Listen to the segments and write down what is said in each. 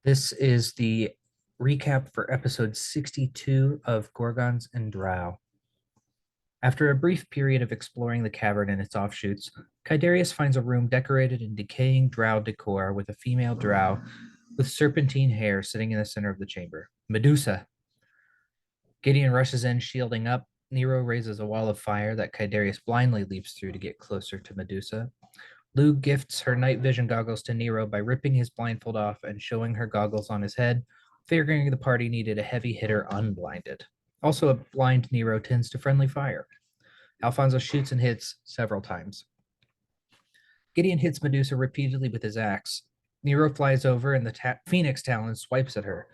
This is the recap for episode 62 of Gorgons and Drow. After a brief period of exploring the cavern and its offshoots, Kydarius finds a room decorated in decaying drow decor with a female drow with serpentine hair sitting in the center of the chamber. Medusa. Gideon rushes in, shielding up. Nero raises a wall of fire that Kydarius blindly leaps through to get closer to Medusa. Lou gifts her night vision goggles to Nero by ripping his blindfold off and showing her goggles on his head, figuring the party needed a heavy hitter unblinded. Also, a blind Nero tends to friendly fire. Alfonso shoots and hits several times. Gideon hits Medusa repeatedly with his axe. Nero flies over and the Phoenix Talon swipes at her.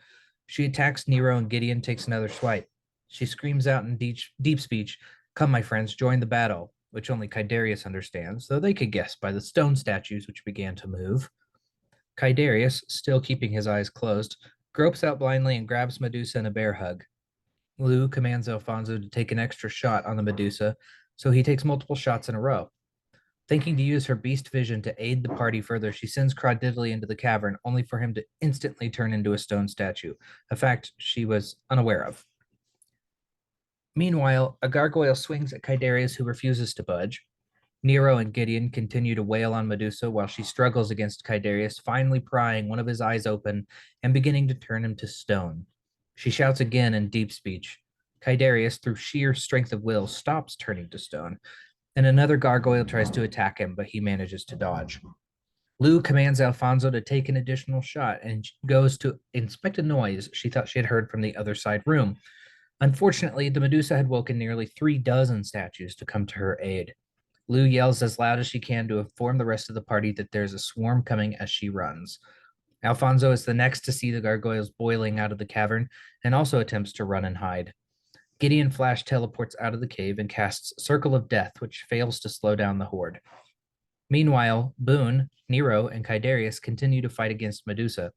She attacks Nero and Gideon takes another swipe. She screams out in deep speech, "Come, my friends, join the battle," which only Kydarius understands, though they could guess by the stone statues which began to move. Kydarius, still keeping his eyes closed, gropes out blindly and grabs Medusa in a bear hug. Lou commands Alfonso to take an extra shot on the Medusa, so he takes multiple shots in a row. Thinking to use her beast vision to aid the party further, she sends Crawdiddley into the cavern, only for him to instantly turn into a stone statue, a fact she was unaware of. Meanwhile, a gargoyle swings at Kydarius, who refuses to budge. Nero and Gideon continue to wail on Medusa while she struggles against Kydarius, finally prying one of his eyes open and beginning to turn him to stone. She shouts again in deep speech. Kydarius, through sheer strength of will, stops turning to stone, and another gargoyle tries to attack him, but he manages to dodge. Lou commands Alfonso to take an additional shot and goes to inspect a noise she thought she had heard from the other side room. Unfortunately, the Medusa had woken nearly 3 dozen statues to come to her aid. Lou yells as loud as she can to inform the rest of the party that there's a swarm coming as she runs. Alfonso is the next to see the gargoyles boiling out of the cavern and also attempts to run and hide. Gideon Flash teleports out of the cave and casts Circle of Death, which fails to slow down the horde. Meanwhile, Boone, Nero, and Kydarius continue to fight against Medusa.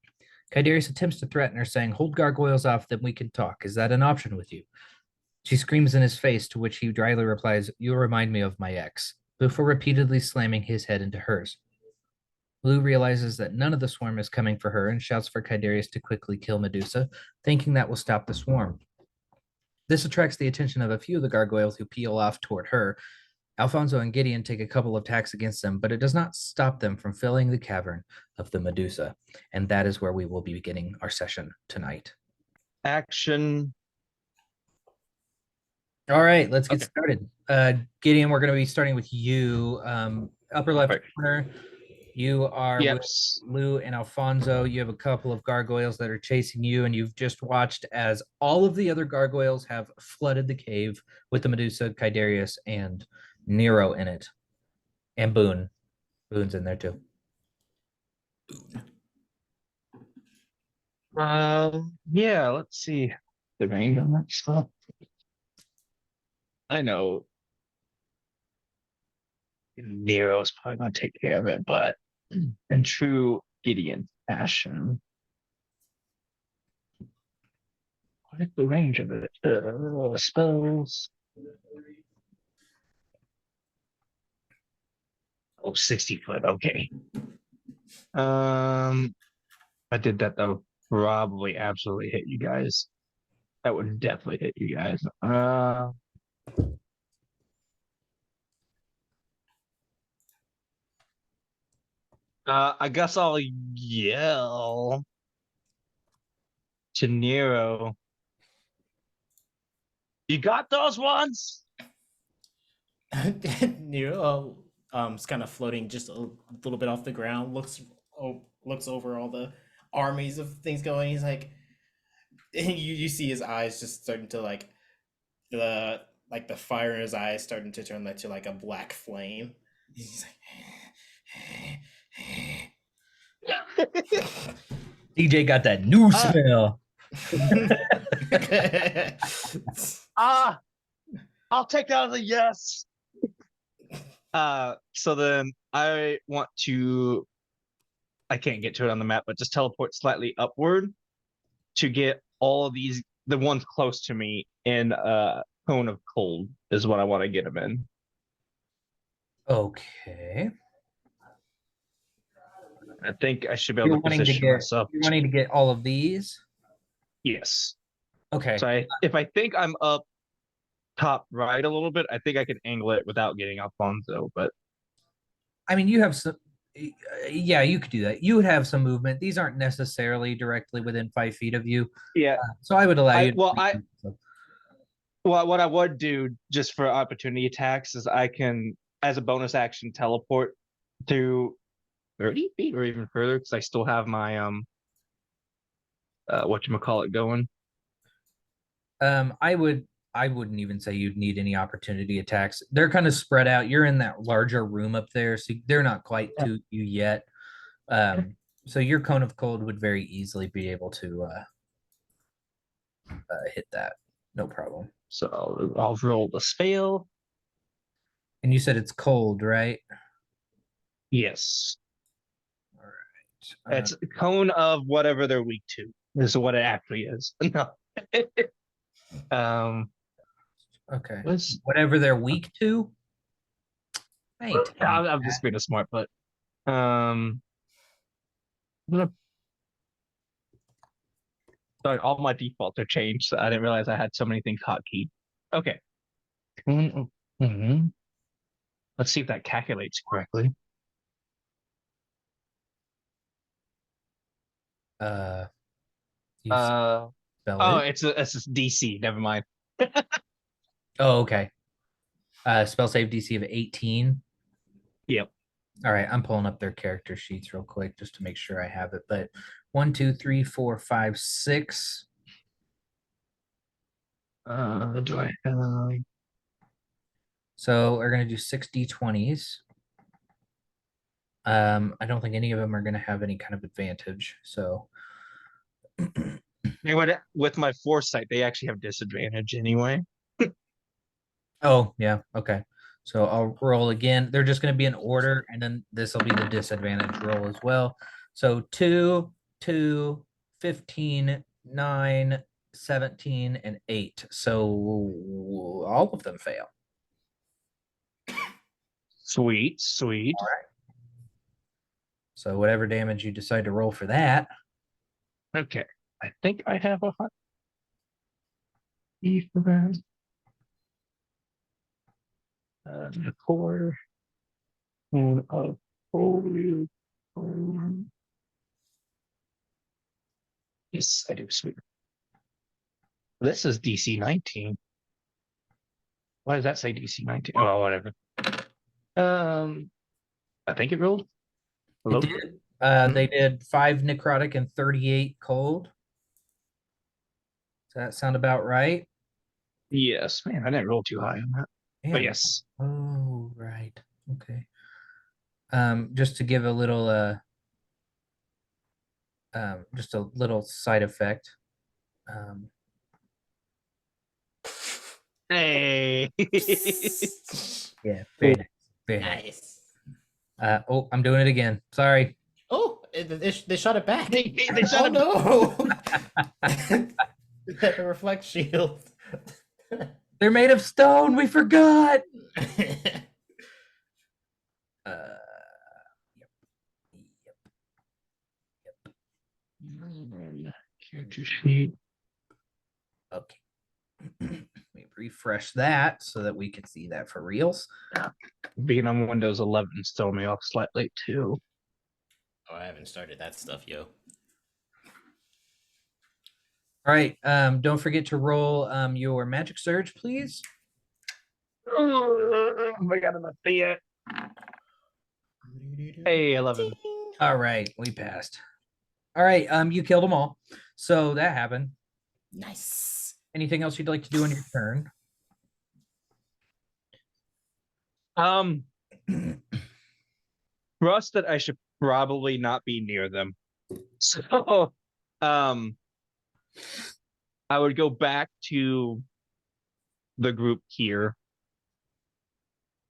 Kydarius attempts to threaten her, saying, "Hold gargoyles off, then we can talk. Is that an option with you?" She screams in his face, to which he dryly replies, "You'll remind me of my ex," before repeatedly slamming his head into hers. Lou realizes that none of the swarm is coming for her and shouts for Kydarius to quickly kill Medusa, thinking that will stop the swarm. This attracts the attention of a few of the gargoyles who peel off toward her. Alfonso and Gideon take a couple of attacks against them, but it does not stop them from filling the cavern of the Medusa. And that is where we will be beginning our session tonight. Action. All right, let's get started. Gideon, we're going to be starting with you. Upper left corner, you are with Lou and Alfonso. You have a couple of gargoyles that are chasing you, and you've just watched as all of the other gargoyles have flooded the cave with the Medusa, Kydarius, and Nero in it. And Boone. Boone's in there too. Yeah, let's see the range on that stuff. I know Nero's probably gonna take care of it, but in true Gideon fashion, what is the range of it? Spells. Oh, 60 foot. Okay. I did that though. Probably absolutely hit you guys. That would definitely hit you guys. I guess I'll yell to Nero. You got those ones? Nero is kind of floating just a little bit off the ground, looks over all the armies of things going. He's like, and you see his eyes just starting to the fire in his eyes starting to turn to like a black flame. He's like, DJ got that new smell. I'll take that as a yes. So then I can't get to it on the map, but just teleport slightly upward to get all of these, the ones close to me, in a cone of cold is what I want to get them in. Okay. I think I should be able to position myself. You're wanting to get all of these. Yes. Okay. So if I think I'm up top right a little bit, I think I can angle it without getting Alfonso. But I mean, you have some. Yeah, you could do that. You would have some movement. These aren't necessarily directly within 5 feet of you. yeah, So I would allow you. Well, what I would do just for opportunity attacks is I can, as a bonus action, teleport to 30 feet or even further because I still have my whatchamacallit going. I wouldn't even say you'd need any opportunity attacks. They're kind of spread out. You're in that larger room up there, so they're not quite to you yet. So your cone of cold would very easily be able to hit that. No problem. So I'll roll the spell. And you said it's cold, right? Yes. All right. It's a cone of whatever they're weak to. This is what it actually is. No. Okay. Whatever they're weak to. I'm just being a smart butt. I'm gonna. Sorry, all my defaults are changed. So I didn't realize I had so many things hotkeyed. Okay. Mm-hmm. Let's see if that calculates correctly. Spell it's a DC. Never mind. Oh, okay. Spell save DC of 18. Yep. All right, I'm pulling up their character sheets real quick just to make sure I have it. But 1, 2, 3, 4, 5, 6. Do I have? So we're gonna do 6 d20s. I don't think any of them are gonna have any kind of advantage. So With my foresight, they actually have disadvantage anyway. oh yeah, okay. So I'll roll again. They're just going to be in order, and then this will be the disadvantage roll as well. So 2, 2, 15, 9, 17, and 8. So all of them fail. Sweet. All right. So whatever damage you decide to roll for that. Okay. I think I have a hot E for that. The core of holy. Yes, I do. Sweet. This is DC 19. Why does that say DC 19? Oh, whatever. I think it rolled. Hello? It did. They did 5 necrotic and 38 cold. Does that sound about right? Yes, man. I didn't roll too high on that. Man. But yes. Oh, right. Okay. Just to give a little just a little side effect. Hey. Yeah, very nice. Very nice. Oh, I'm doing it again. Sorry. Oh, they shot it back. They shot it. No. That reflect shield. They're made of stone. We forgot. Character sheet. Okay. Let me refresh that so that we can see that for reals. Being on Windows 11 is throwing me off slightly too. Oh, I haven't started that stuff, yo. All right. Don't forget to roll your magic surge, please. Oh, I got enough yet. Hey, 11. All right, we passed. All right, you killed them all. So that happened. Nice. Anything else you'd like to do on your turn? Trust that I should probably not be near them. So, I would go back to the group here.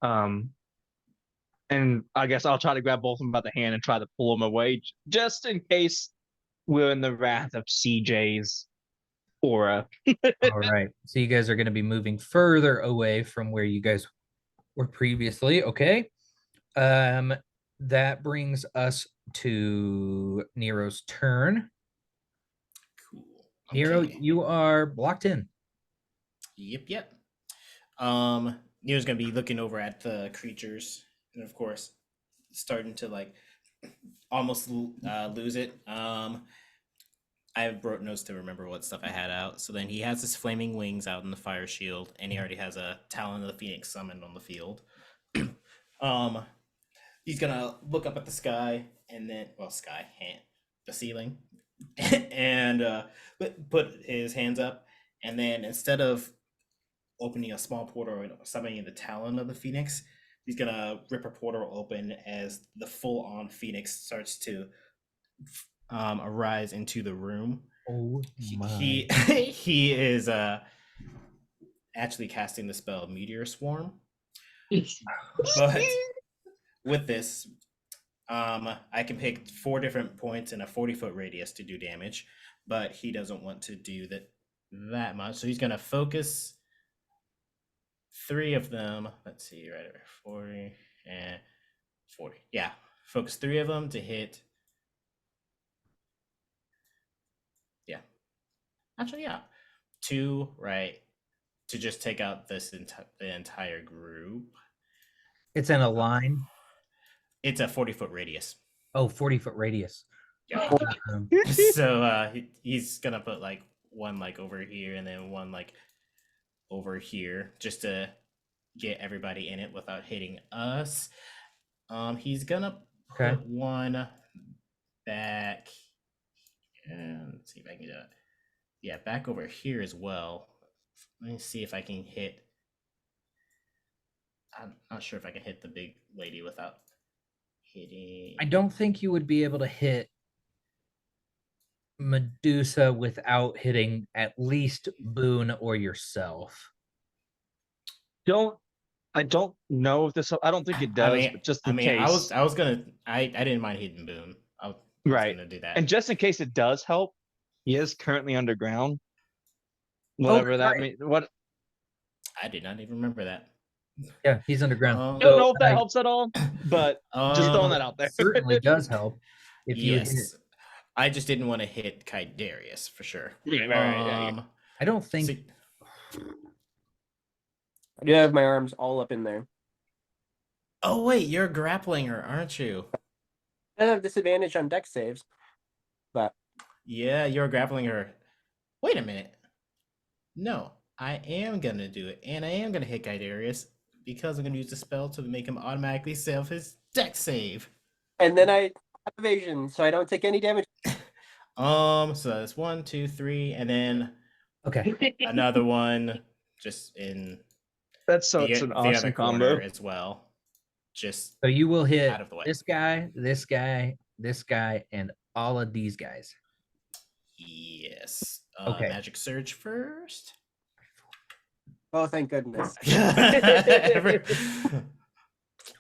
And I guess I'll try to grab both of them by the hand and try to pull them away, just in case we're in the wrath of CJ's aura. All right. So you guys are going to be moving further away from where you guys were previously. Okay. That brings us to Nero's turn. Cool. Nero, Okay. you are blocked in. Yep. Nero's gonna be looking over at the creatures, and of course, starting to like almost lose it. I wrote notes to remember what stuff I had out. So then he has his flaming wings out in the fire shield, and he already has a Talon of the Phoenix summoned on the field. um, he's gonna look up at the sky, and then the ceiling, and put his hands up, and then instead of opening a small portal and summoning the Talon of the Phoenix, he's gonna rip a portal open as the full-on Phoenix starts to arise into the room. Oh my. He is actually casting the spell Meteor Swarm. But with this, I can pick 4 different points in a 40-foot radius to do damage, but he doesn't want to do that much. So he's gonna focus 3 of them. Let's see, right over 40 and 40. Yeah, focus 3 of them to hit. Yeah, actually, yeah, 2 right to just take out the entire group. It's in a line. It's a 40-foot radius. Oh, 40-foot radius. Yeah. Um, So he's gonna put like one like over here and then one like over here just to get everybody in it without hitting us. He's gonna put Okay. one back. And let's see if I can do it. Yeah, back over here as well. Let me see if I can hit. I'm not sure if I can hit the big lady without hitting. I don't think you would be able to hit Medusa without hitting at least Boone or yourself. I don't know if this. I don't think it does, but just in case. I was gonna. I didn't mind hitting Boone. I was Right. gonna do that. And just in case it does help, he is currently underground. Whatever that means. What? I did not even remember that. Yeah, he's underground. I don't know if that helps at all, but just throwing that out there. Certainly does help. If you hit. I just didn't want to hit Kydarius for sure. Right. I don't think. I do have my arms all up in there. Oh wait, you're grappling her, aren't you? I have disadvantage on dex saves, but yeah, you're grappling her. Wait a minute. No, I am gonna do it, and I am gonna hit Kydarius because I'm gonna use the spell to make him automatically save his dex save. And then I have evasion, so I don't take any damage. So that's 1, 2, 3, and then another one just in. That's it's an awesome combo as well. Just so you will hit out of the way. this guy, this guy, this guy, and all of these guys. Yes. Okay. Magic Surge first. Oh, thank goodness.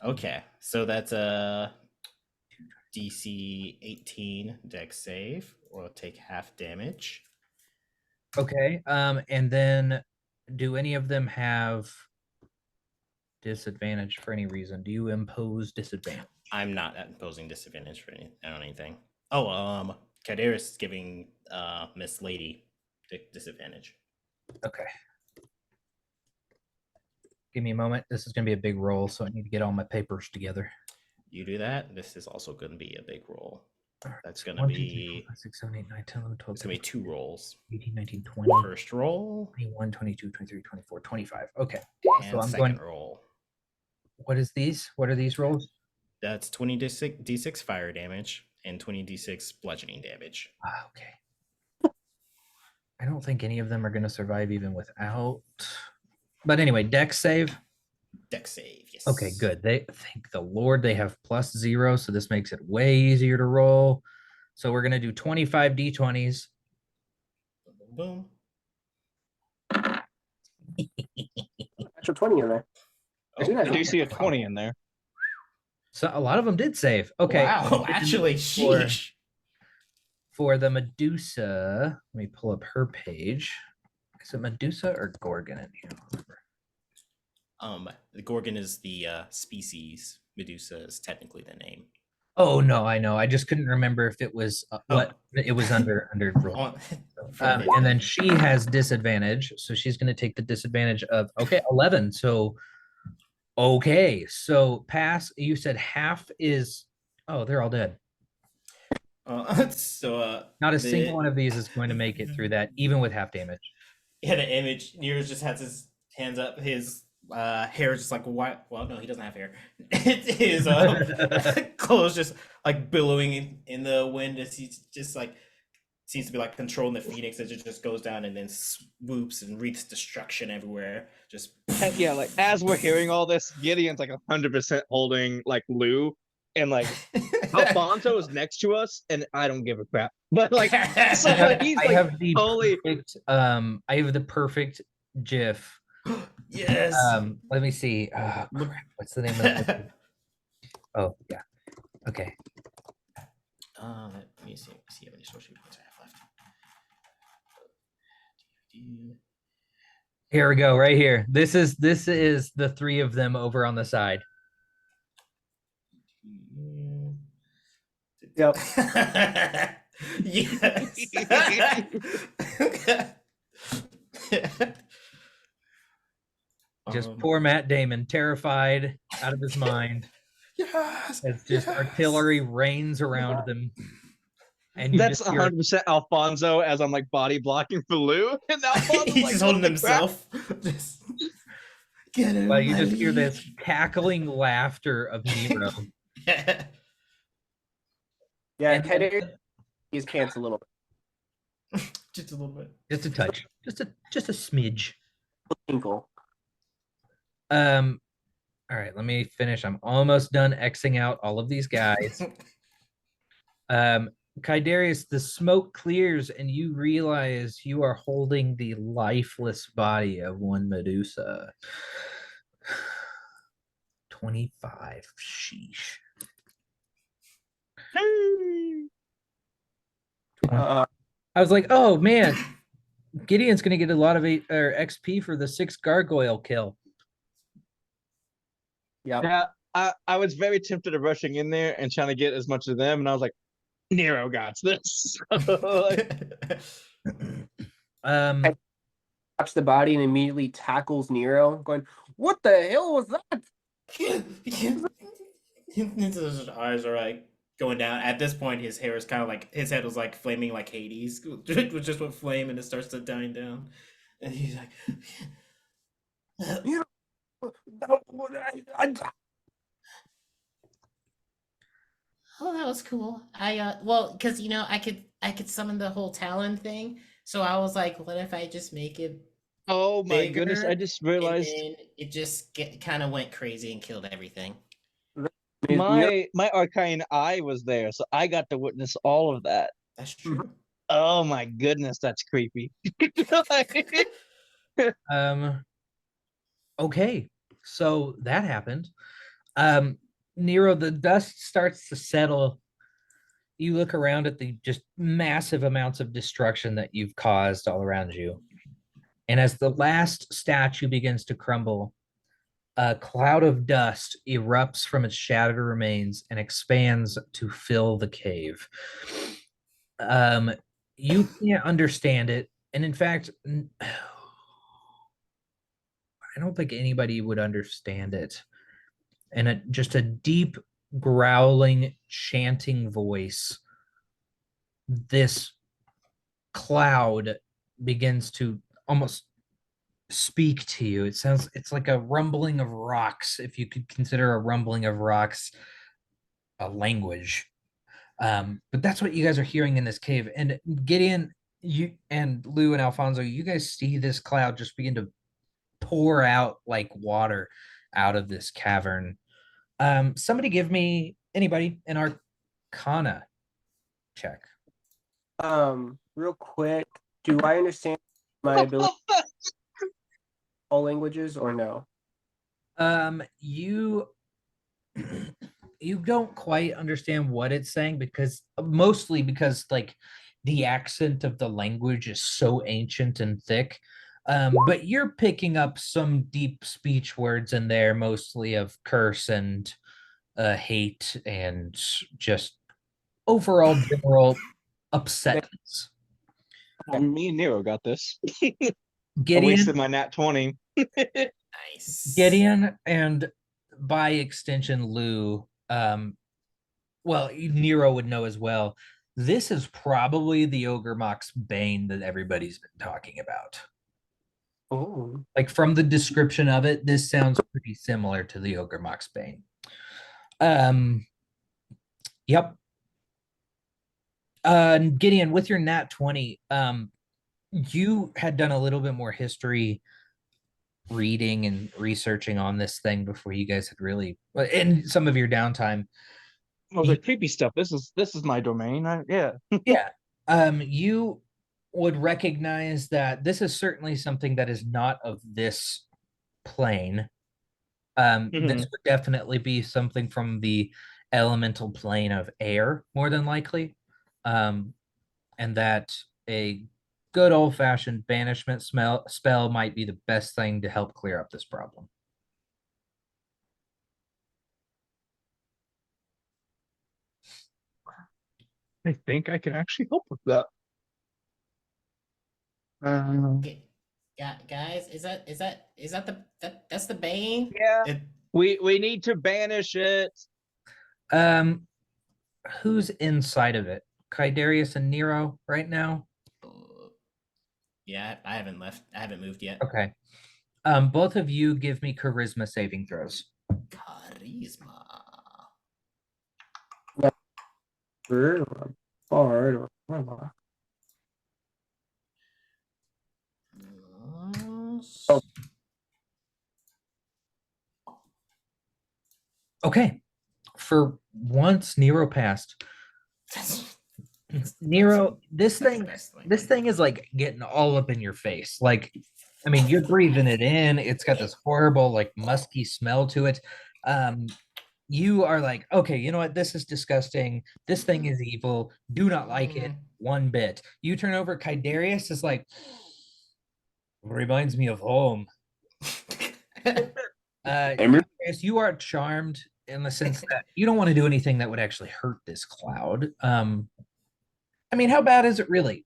Okay, so that's a DC 18 dex save. We'll take half damage. Okay. And then do any of them have disadvantage for any reason? Do you impose disadvantage? I'm not imposing disadvantage on anything. Oh, Kydarius is giving Miss Lady disadvantage. Okay. Give me a moment. This is going to be a big roll, so I need to get all my papers together. You do that. This is also going to be a big roll. That's going to 1, 2, 3, be 4, 5, 6, 7, 8, 9, 10, 11, 12. It's going to be 2 rolls. 18, 19, 20. First roll. 21, 22, 23, 24, 25. Okay. And so I'm second going. Roll. What is these? What are these rolls? That's 20 d6 fire damage and 20 d6 bludgeoning damage. Okay. I don't think any of them are going to survive even without. But anyway, dex save. Dex save, yes. Okay, good. They thank the Lord they have +0, so this makes it way easier to roll. So we're gonna do 25 d20s. Boom. Actual 20 in there. I do see a 20 in there. So a lot of them did save. Okay. Wow, actually, sheesh. For the Medusa, let me pull up her page. Is it Medusa or Gorgon in here? The Gorgon is the species. Medusa is technically the name. Oh no, I know. I just couldn't remember if it was what it was under roll. On, from his And then thing. she has disadvantage, so she's going to take the disadvantage of 11. So so pass. You said half is. Oh, they're all dead. So Not a the single one of these is going to make it through that, even with half damage. yeah, the image Nero just has his hands up, his hair is just like what? Well, no, he doesn't have hair. His clothes just like billowing in the wind as he's just like seems to be like controlling the phoenix as it just goes down and then swoops and wreaks destruction everywhere. Just And yeah, like as we're hearing all this, Gideon's like 100% holding like Lou, and like Alfonso is next to us, and I don't give a crap. But like, so like, he's I like have the totally. perfect. I have the perfect GIF. yes. Let me see. Oh, Look- crap. What's the name of the? Oh yeah. Okay. Let me see how many sorcery points I have left. Here we go, right here. This is the three of them over on the side. Yep. Yes. Just poor Matt Damon, terrified out of his mind. Yes. As just artillery rains around them. And you That's just hear 100% Alfonso as I'm like body blocking for Lou, and Alfonso's He's like, just holding "What the crap?" himself. Just get him. well, you just hear this cackling laughter of Nero. Yeah, And Kader, his pants a little bit. Just a little bit. just a touch. Just a smidge. Tinkle. All right, let me finish. I'm almost done Xing out all of these guys. Kaidarius, the smoke clears and you realize you are holding the lifeless body of one Medusa. 25. Sheesh. Uh, I was like, oh man, Gideon's gonna get a lot of XP for the 6 gargoyle kill. yep. Yeah, I was very tempted of rushing in there and trying to get as much of them, and I was like, Nero got this. Um, Taps the body and immediately tackles Nero, going, "What the hell was that?" His eyes are like going down. At this point, his hair is kind of like his head was like flaming like Hades, which just went flame and it starts to dying down. And he's like, Oh, that was cool. Well, because I could summon the whole Talon thing. So I was like, what if I just make it Oh my goodness! I bigger? just And realized then it just kind of went crazy and killed everything. my arcane eye was there, so I got to witness all of that. that's true. Oh my goodness, that's creepy. okay, so that happened. Nero, the dust starts to settle. You look around at the just massive amounts of destruction that you've caused all around you. And as the last statue begins to crumble, a cloud of dust erupts from its shattered remains and expands to fill the cave. You can't understand it. And in fact, I don't think anybody would understand it. And just a deep, growling, chanting voice, this cloud begins to almost speak to you. It's like a rumbling of rocks, if you could consider a rumbling of rocks a language. But that's what you guys are hearing in this cave. And Gideon, you and Lou and Alfonso, you guys see this cloud just begin to pour out like water out of this cavern. Somebody give me, anybody, an Arcana check. Real quick, do I understand my ability all languages or no? You you don't quite understand what it's saying mostly because like the accent of the language is so ancient and thick. But you're picking up some deep speech words in there, mostly of curse and hate and just overall general upsetness. Me and Nero got this. I Gideon, wasted my nat 20. Nice. Gideon, and by extension, Lou. Well, Nero would know as well. This is probably the Ogre Mock's Bane that everybody's been talking about. Oh. Like from the description of it, this sounds pretty similar to the Ogre Mock's Bane. Yep. Gideon, with your nat 20, you had done a little bit more history reading and researching on this thing before you guys had really in some of your downtime. Well, the creepy stuff. This is my domain. Yeah. Yeah. You would recognize that this is certainly something that is not of this plane. This would definitely be something from the elemental plane of air, more than likely. And that a good old-fashioned banishment spell might be the best thing to help clear up this problem. I think I can actually help with that. Yeah, guys, is that that's the Bane? Yeah. It, We need to banish it. Who's inside of it? Kydarius and Nero right now? yeah, I haven't left. I haven't moved yet. Okay. Both of you give me charisma saving throws. Charisma. Bard or warlock. Oh. Okay. For once, Nero passed. Nero, this thing is like getting all up in your face. Like, I mean, you're breathing it in. It's got this horrible, like, musky smell to it. You are like, okay, you know what? This is disgusting. This thing is evil. Do not like it one bit. You turn over, Kydarius is like, reminds me of home. Kydarius, you are charmed in the sense that you don't want to do anything that would actually hurt this cloud. I mean, how bad is it really?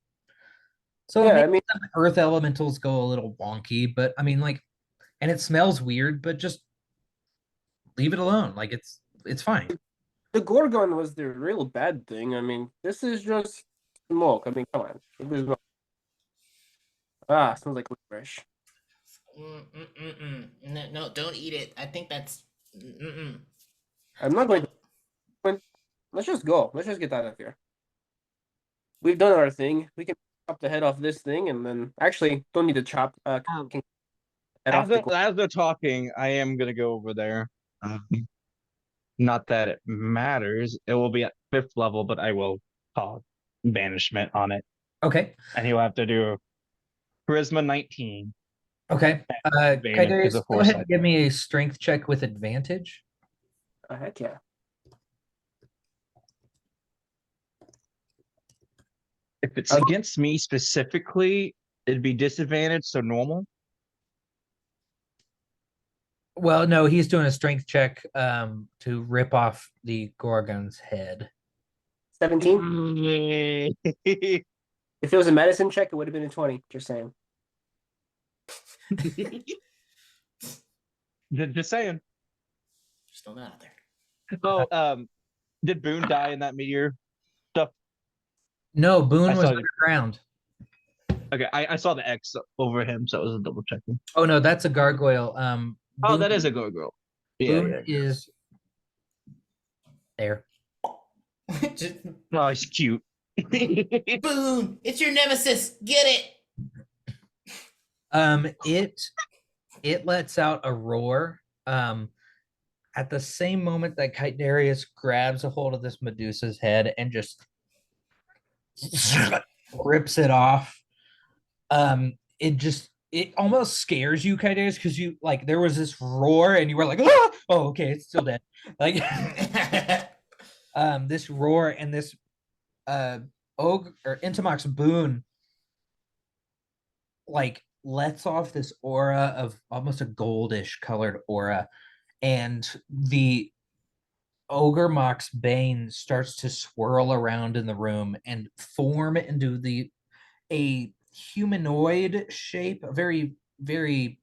So Yeah, maybe I mean, some earth elementals go a little wonky, but I mean, like, and it smells weird, but just leave it alone. Like it's fine. the Gorgon was the real bad thing. I mean, this is just smoke. I mean, come on. There's no... smells like licorice. No, don't eat it. I think that's. I'm not going to. Let's just go. Let's just get out of here. We've done our thing. We can chop the head off this thing, and then actually don't need to chop. Head off As they're talking, I am gonna go over there. Not that it matters. It will be at 5th level, but I will call banishment on it, Okay. and he'll have to do charisma 19. Okay. Advantage is Kydarius, a go ahead foresight. and give me a strength check with advantage. Heck yeah. If it's against me specifically, it'd be disadvantage, so normal. Well, no, he's doing a strength check to rip off the Gorgon's head. 17. If it was a medicine check, it would have been a 20. Just saying. Just saying. Still not out there. Oh, did Boone die in that meteor stuff? No, Boone was saw it. underground. Okay, I saw the X over him, so it was a double checking. Oh no, that's a gargoyle. Oh, Boone, that is a gargoyle. Boone is there. Just, Oh, he's cute. Boone, it's your nemesis. Get it. It lets out a roar. At the same moment that Kydarius grabs a hold of this Medusa's head and just rips it off. It almost scares you, Kydarius, because you like there was this roar and you were like, ah! Oh, okay, it's still dead. Like this roar and this ogre or Intamox Boone like lets off this aura of almost a goldish colored aura, and the Ogre Mock's Bane starts to swirl around in the room and form into a humanoid shape, a very, very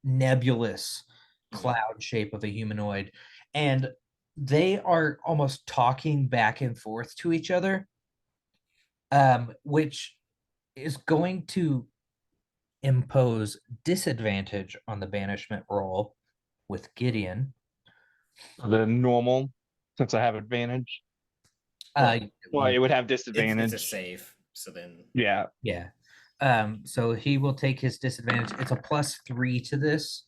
nebulous cloud shape of a humanoid. And they are almost talking back and forth to each other, which is going to impose disadvantage on the banishment roll with Gideon. The normal, since I have advantage. Uh, Well, it would have It's disadvantage. a save. So then Yeah. yeah. So he will take his disadvantage. It's a +3 to this.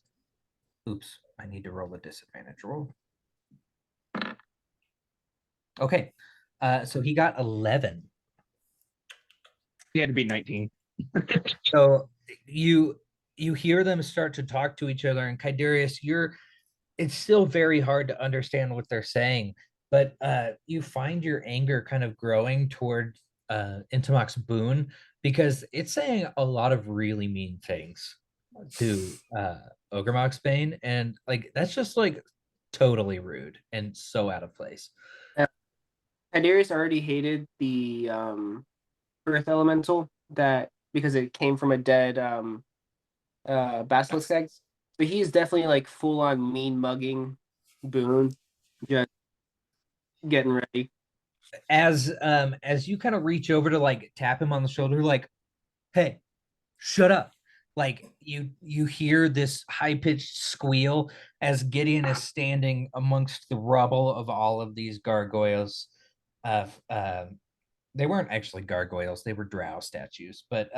Oops, I need to roll a disadvantage roll. Okay. So he got 11. He had to be 19. So you hear them start to talk to each other, and Kydarius, it's still very hard to understand what they're saying, but you find your anger kind of growing toward Intimok's boon, because it's saying a lot of really mean things to Ogremok's Bane, and like that's just like totally rude and so out of place. Tiberius already hated the Earth Elemental that because it came from a dead basilisk egg. So he's definitely like full on mean mugging Boone, just getting ready. As you kind of reach over to like tap him on the shoulder, like, hey, shut up. Like you hear this high-pitched squeal as Gideon is standing amongst the rubble of all of these gargoyles. They weren't actually gargoyles, they were drow statues, but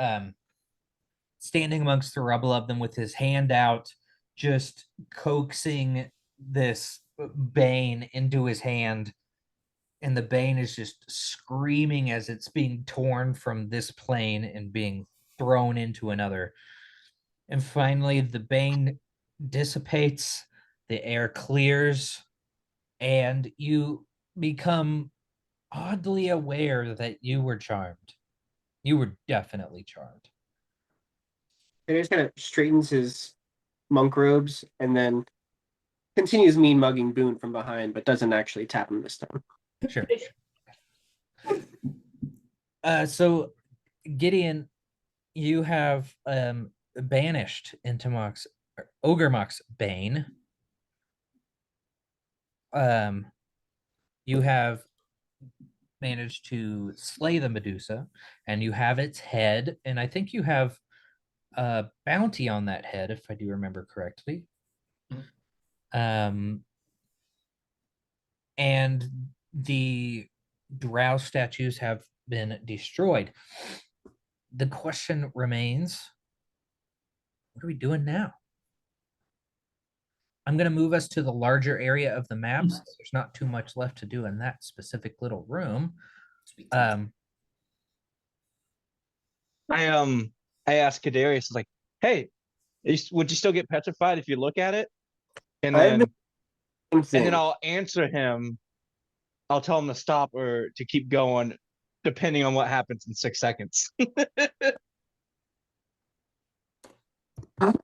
standing amongst the rubble of them with his hand out, just coaxing this Bane into his hand, and the Bane is just screaming as it's being torn from this plane and being thrown into another. And finally, the Bane dissipates, the air clears, and you become oddly aware that you were charmed. You were definitely charmed. And he just kind of straightens his monk robes and then continues mean mugging Boone from behind, but doesn't actually tap him this time. Sure. So Gideon, you have banished Intimok's Ogremok's Bane. You have managed to slay the Medusa, and you have its head, and I think you have a bounty on that head, if I do remember correctly. And the drow statues have been destroyed. The question remains, what are we doing now? I'm going to move us to the larger area of the map, since there's not too much left to do in that specific little room. I asked Kadarius, like, hey, would you still get petrified if you look at it? And then I'll answer him. I'll tell him to stop or to keep going, depending on what happens in 6 seconds. I'm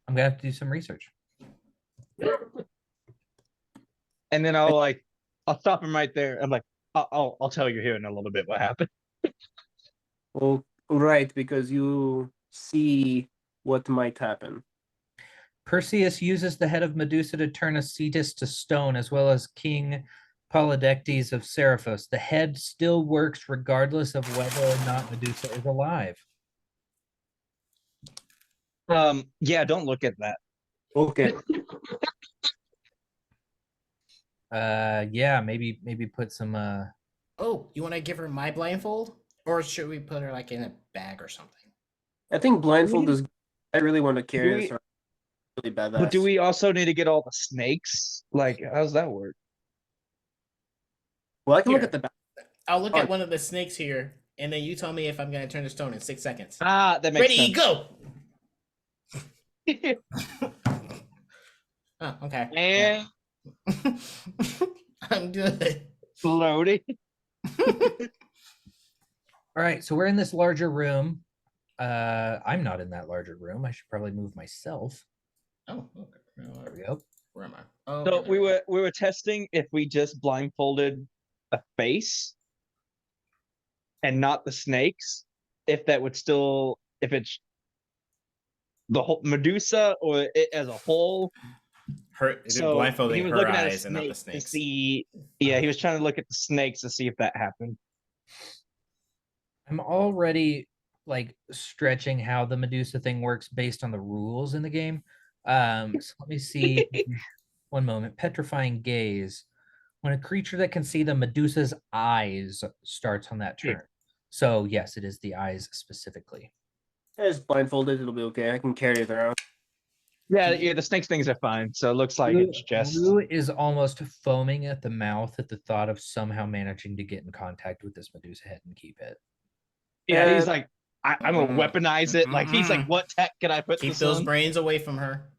gonna have to do some research. And then I'll stop him right there. I'm like, I'll tell you here in a little bit what happened. Well, right, because you see what might happen. Perseus uses the head of Medusa to turn a Cetus to stone, as well as King Polydectes of Seriphos. The head still works regardless of whether or not Medusa is alive. Yeah, don't look at that. Okay. Yeah, maybe put some Oh, you want to give her my blindfold, or should we put her like in a bag or something? I think blindfold is. I really want to carry Do this. Around. Really badass. But do we also need to get all the snakes? Like, how's that work? Well, I can look Here. at the back. I'll look at one of the snakes here, and then you tell me if I'm going to turn to stone in 6 seconds. Ah, that makes Ready, sense. go! Oh, okay. And Yeah. I'm good. floating. All right, so we're in this larger room. I'm not in that larger room. I should probably move myself. Oh, okay. There we go. Where am I? Oh, So okay, we there were testing if we just blindfolded a face and not the snakes, if that would still, if it's the whole Medusa or it as a whole. her So he blindfolding was her looking at a eyes and not the snake to snakes. see. Yeah, he was trying to look at the snakes to see if that happened. I'm already like stretching how the Medusa thing works based on the rules in the game. So let me see. One moment. Petrifying gaze. When a creature that can see the Medusa's eyes starts on that Yeah. turn. So yes, it is the eyes specifically. Just blindfolded, it'll be okay. I can carry it around. Yeah, the snakes things are fine. So it looks like it's just. Lou is almost foaming at the mouth at the thought of somehow managing to get in contact with this Medusa head and keep it. Yeah, he's Uh, like, I'm gonna weaponize it. Like he's like, what tech can I put Keep this those on? brains away from her.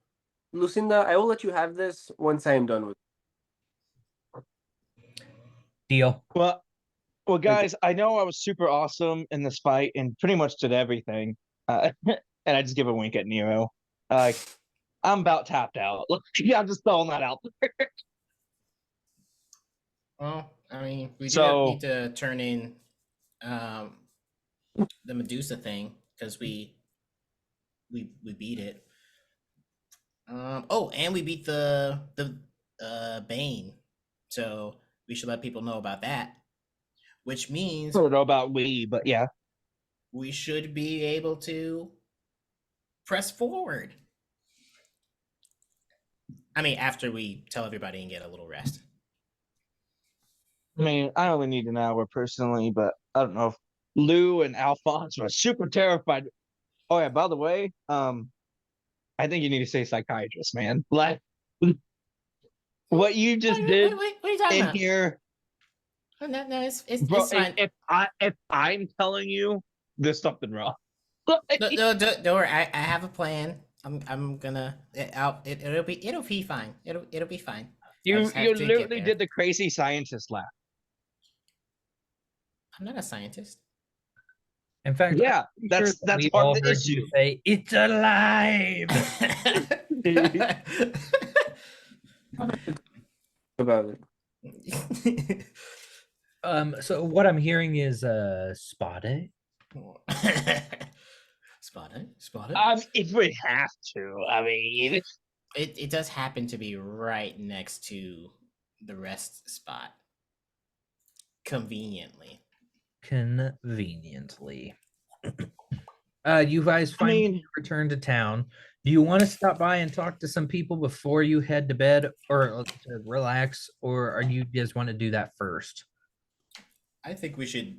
Lucinda, I will let you have this once I am done with Deal. Well, guys, I know I was super awesome in this fight and pretty much did everything. And I just give a wink at Nero. I'm about tapped out. Yeah, I'm just throwing that out there. Well, I mean, we So- didn't need to turn in the Medusa thing because we beat it. Oh, and we beat the Bane, so we should let people know about that. Which means I don't know about we, but yeah. we should be able to press forward. I mean, after we tell everybody and get a little rest. I mean, I only need an hour personally, but I don't know if Lou and Alphonse were super terrified. Oh yeah, by the way, I think you need to say psychiatrist, man. Like what you just did What are you talking in about? here, Oh, no, it's bro. fine. If I'm telling you, there's something wrong. No, don't worry. I have a plan. I'm gonna. It'll be fine. It'll be fine. I You just have you to get literally there. did the crazy scientist laugh. I'm not a scientist. In fact, Yeah, I'm pretty sure that's that we part all of the heard issue. you say it's alive. about it. So what I'm hearing is spotted. Spotted. If we have to, I mean, It does happen to be right next to the rest spot. Conveniently. Conveniently. You guys finally return to town. Do you want to stop by and talk to some people before you head to bed or to relax, or are you just want to do that first? I think we should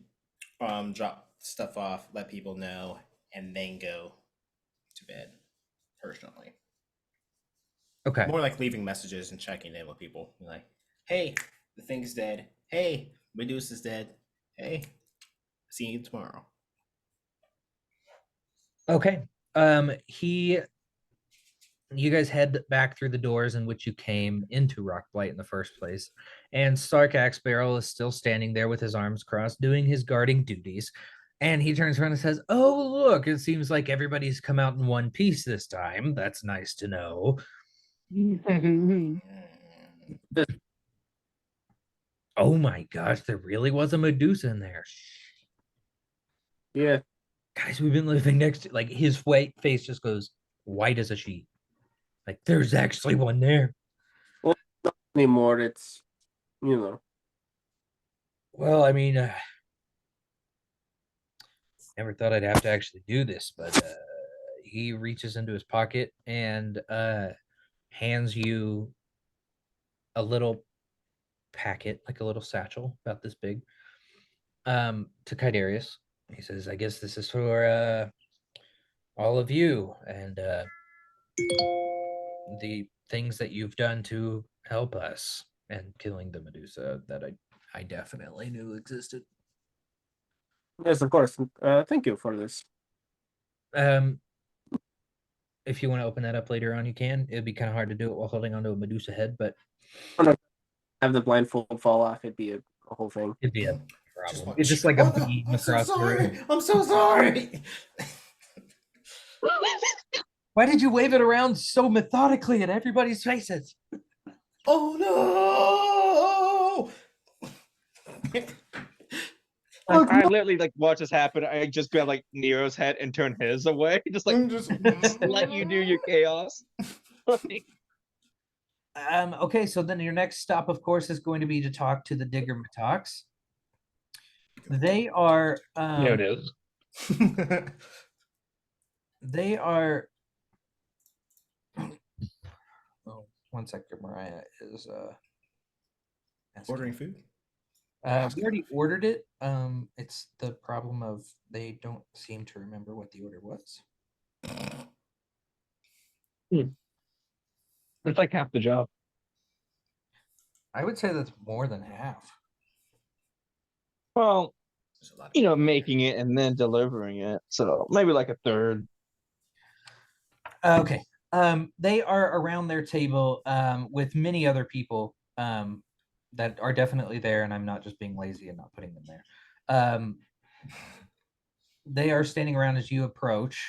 drop stuff off, let people know, and then go to bed. Personally, Okay. more like leaving messages and checking in with people. Like, hey, the thing's dead. Hey, Medusa's dead. Hey, see you tomorrow. Okay. You guys head back through the doors in which you came into Rockblight in the first place, and Stark Axe Barrel is still standing there with his arms crossed, doing his guarding duties. And he turns around and says, "Oh, look! It seems like everybody's come out in one piece this time. That's nice to know." Oh my gosh, there really was a Medusa in there. Yeah. Guys, we've been living next to, like, his face just goes white as a sheet. Like, there's actually one there. Not anymore. It's, you know. Well, I mean, never thought I'd have to actually do this, but he reaches into his pocket and hands you a little packet, like a little satchel about this big, to Kydarius. He says, "I guess this is for all of you and the things that you've done to help us and killing the Medusa that I definitely knew existed." Yes, of course. Thank you for this. If you want to open that up later on, you can. It'd be kind of hard to do it while holding onto a Medusa head, but Have the blindfold fall off. It'd be a whole thing. it'd be a problem. Just It's just like a Oh, no, beam I'm so across the room. sorry. I'm so sorry. Why did you wave it around so methodically in everybody's faces? Oh no! I literally like watch this happen. I just grab like Nero's head and turn his away, just like I'm just just let you do your chaos. Okay, so then your next stop, of course, is going to be to talk to the Digger Matox. They are There it is. they are oh, one second, Mariah is asking. Ordering food. We already ordered it. It's the problem of they don't seem to remember what the order was. It's like half the job. I would say that's more than half. Well, There's a lot of you know, people here. making it and then delivering it. So maybe like a third. Okay. They are around their table with many other people that are definitely there, and I'm not just being lazy and not putting them there. They are standing around as you approach.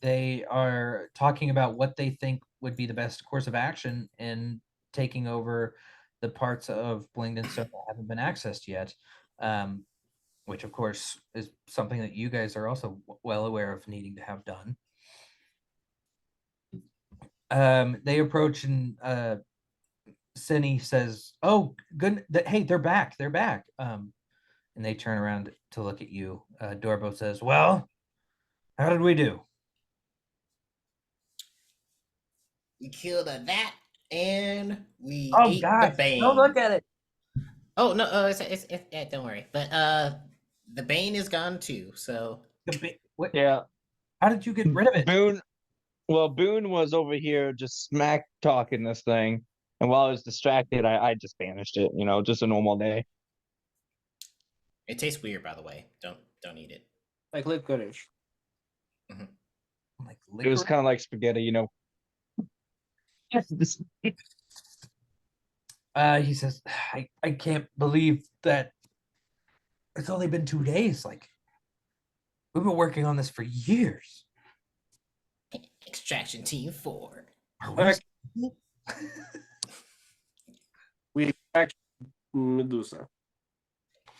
They are talking about what they think would be the best course of action in taking over the parts of Blingdenstone that haven't been accessed yet, which of course is something that you guys are also well aware of needing to have done. They approach and Cinny says, "Oh, good. Hey, they're back. They're back." And they turn around to look at you. Dorbo says, "Well, how did we do?" We killed a gnat and we Oh ate the God! bane. Don't look at it. Oh no, don't worry. But the bane is gone too. So What? Yeah. How did you get rid of it? Boone was over here just smack talking this thing. And while I was distracted, I just banished it, you know, just a normal day. It tastes weird, by the way. Don't eat it. Like licorice. Like It was liquor? kind of like spaghetti, you know. He says, I can't believe that it's only been 2 days. Like, we've been working on this for years. Extraction Team 4. Are Back- we? We actually Medusa.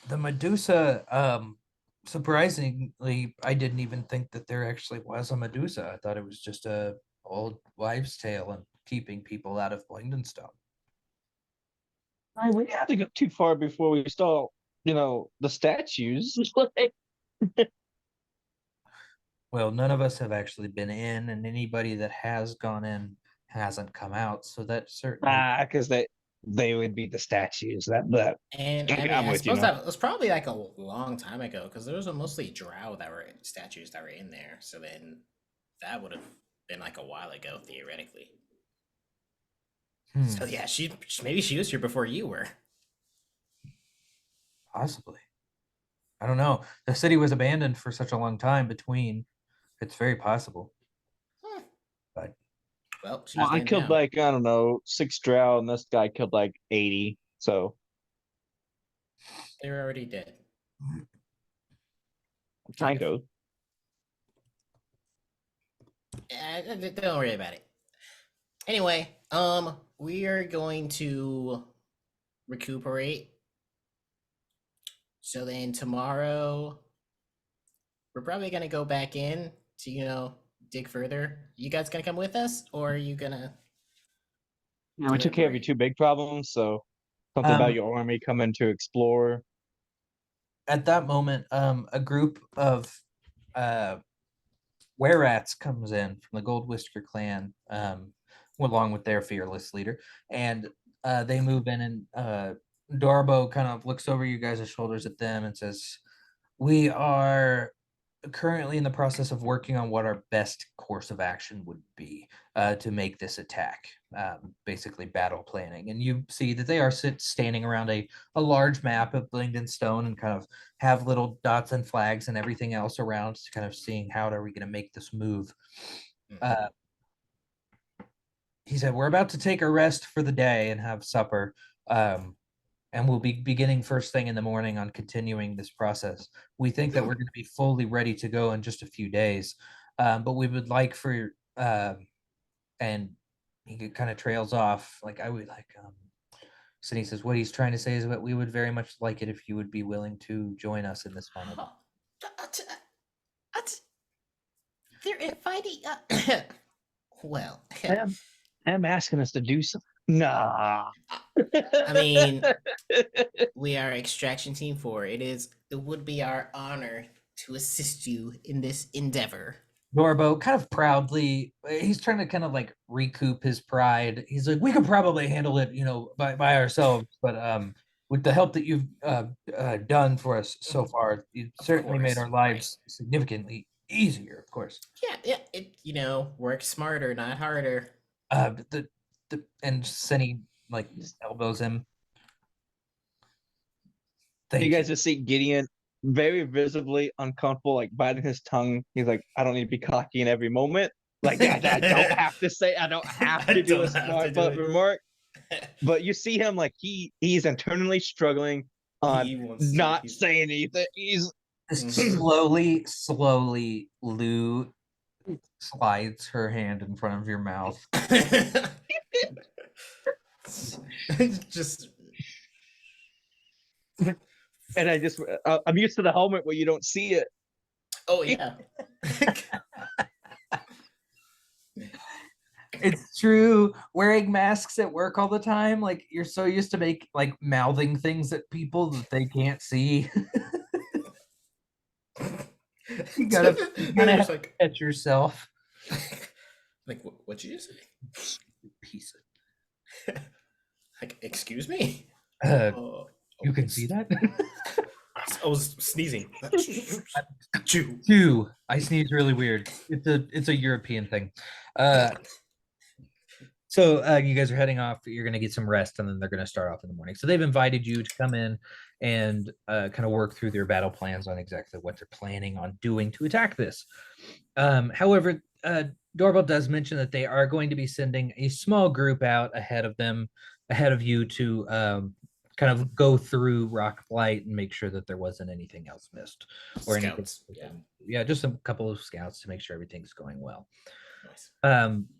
The Medusa, surprisingly, I didn't even think that there actually was a Medusa. I thought it was just a old wives' tale and keeping people out of Blingdenstone. We had to go too far before we saw, you know, the statues. Well, none of us have actually been in, and anybody that has gone in hasn't come out. So that certainly. Because they would be the statues. That And I mean, I'm I with you suppose now. that was probably like a long time ago because there was mostly drow that were statues that were in there. So then that would have been like a while ago, theoretically. Hmm, So yeah, maybe she was here before you were. possibly. I don't know. The city was abandoned for such a long time between. It's very possible. Hmm. But Well, she's Well, I dead killed now. like, I don't know, 6 drow, and this guy killed like 80. So They were already dead. kind of. Don't worry about it. Anyway, we are going to recuperate. So then tomorrow, we're probably gonna go back in to dig further. You guys gonna come with us, or are you gonna? Yeah, we took care of your deliberate? 2 big problems. So something about Um, your army coming to explore. at that moment, a group of were-rats comes in from the Gold Whisker clan, along with their fearless leader, and they move in, and Darbo kind of looks over you guys' shoulders at them and says, "We are currently in the process of working on what our best course of action would be to make this attack, basically battle planning." And you see that they are standing around a large map of Blingdenstone and kind of have little dots and flags and everything else around, kind of seeing how are we going to make this move. He said, "We're about to take a rest for the day and have supper. And we'll be beginning first thing in the morning on continuing this process. We think that we're going to be fully ready to go in just a few days. but we would like for and he kind of trails off. Like I would like Sydney says what he's trying to say is that we would very much like it if you would be willing to join us in this final. They're inviting. Well, I'm asking us to do something. Nah. I mean, we are extraction team 4. It would be our honor to assist you in this endeavor. Norbo kind of proudly, he's trying to kind of like recoup his pride. He's like, we could probably handle it, by ourselves, but with the help that you've done for us so far, you've certainly made our lives significantly easier, of course. Yeah, work smarter, not harder. And Senny like elbows him. You guys just see Gideon very visibly uncomfortable, like biting his tongue. He's like, I don't need to be cocky in every moment. Like, I don't have to say, I don't have to do a smart butt remark. But you see him like he's internally struggling on not saying anything. He's slowly, Lou slides her hand in front of your mouth. Just. And I'm used to the helmet where you don't see it. Oh yeah. It's true. Wearing masks at work all the time, like you're so used to mouthing things at people that they can't see. you gotta have to catch yourself. Like, what'd you say? Piece of. Like, excuse me. You can see that. I was sneezing. Chew. I sneeze really weird. It's a European thing. So you guys are heading off. You're gonna get some rest, and then they're gonna start off in the morning. So they've invited you to come in and kind of work through their battle plans on exactly what they're planning on doing to attack this. However, Doorbell does mention that they are going to be sending a small group out ahead of you to kind of go through ROCKBLIGHT and make sure that there wasn't anything else missed or Scouts. Yeah, just a couple of scouts to make sure everything's going well. Nice.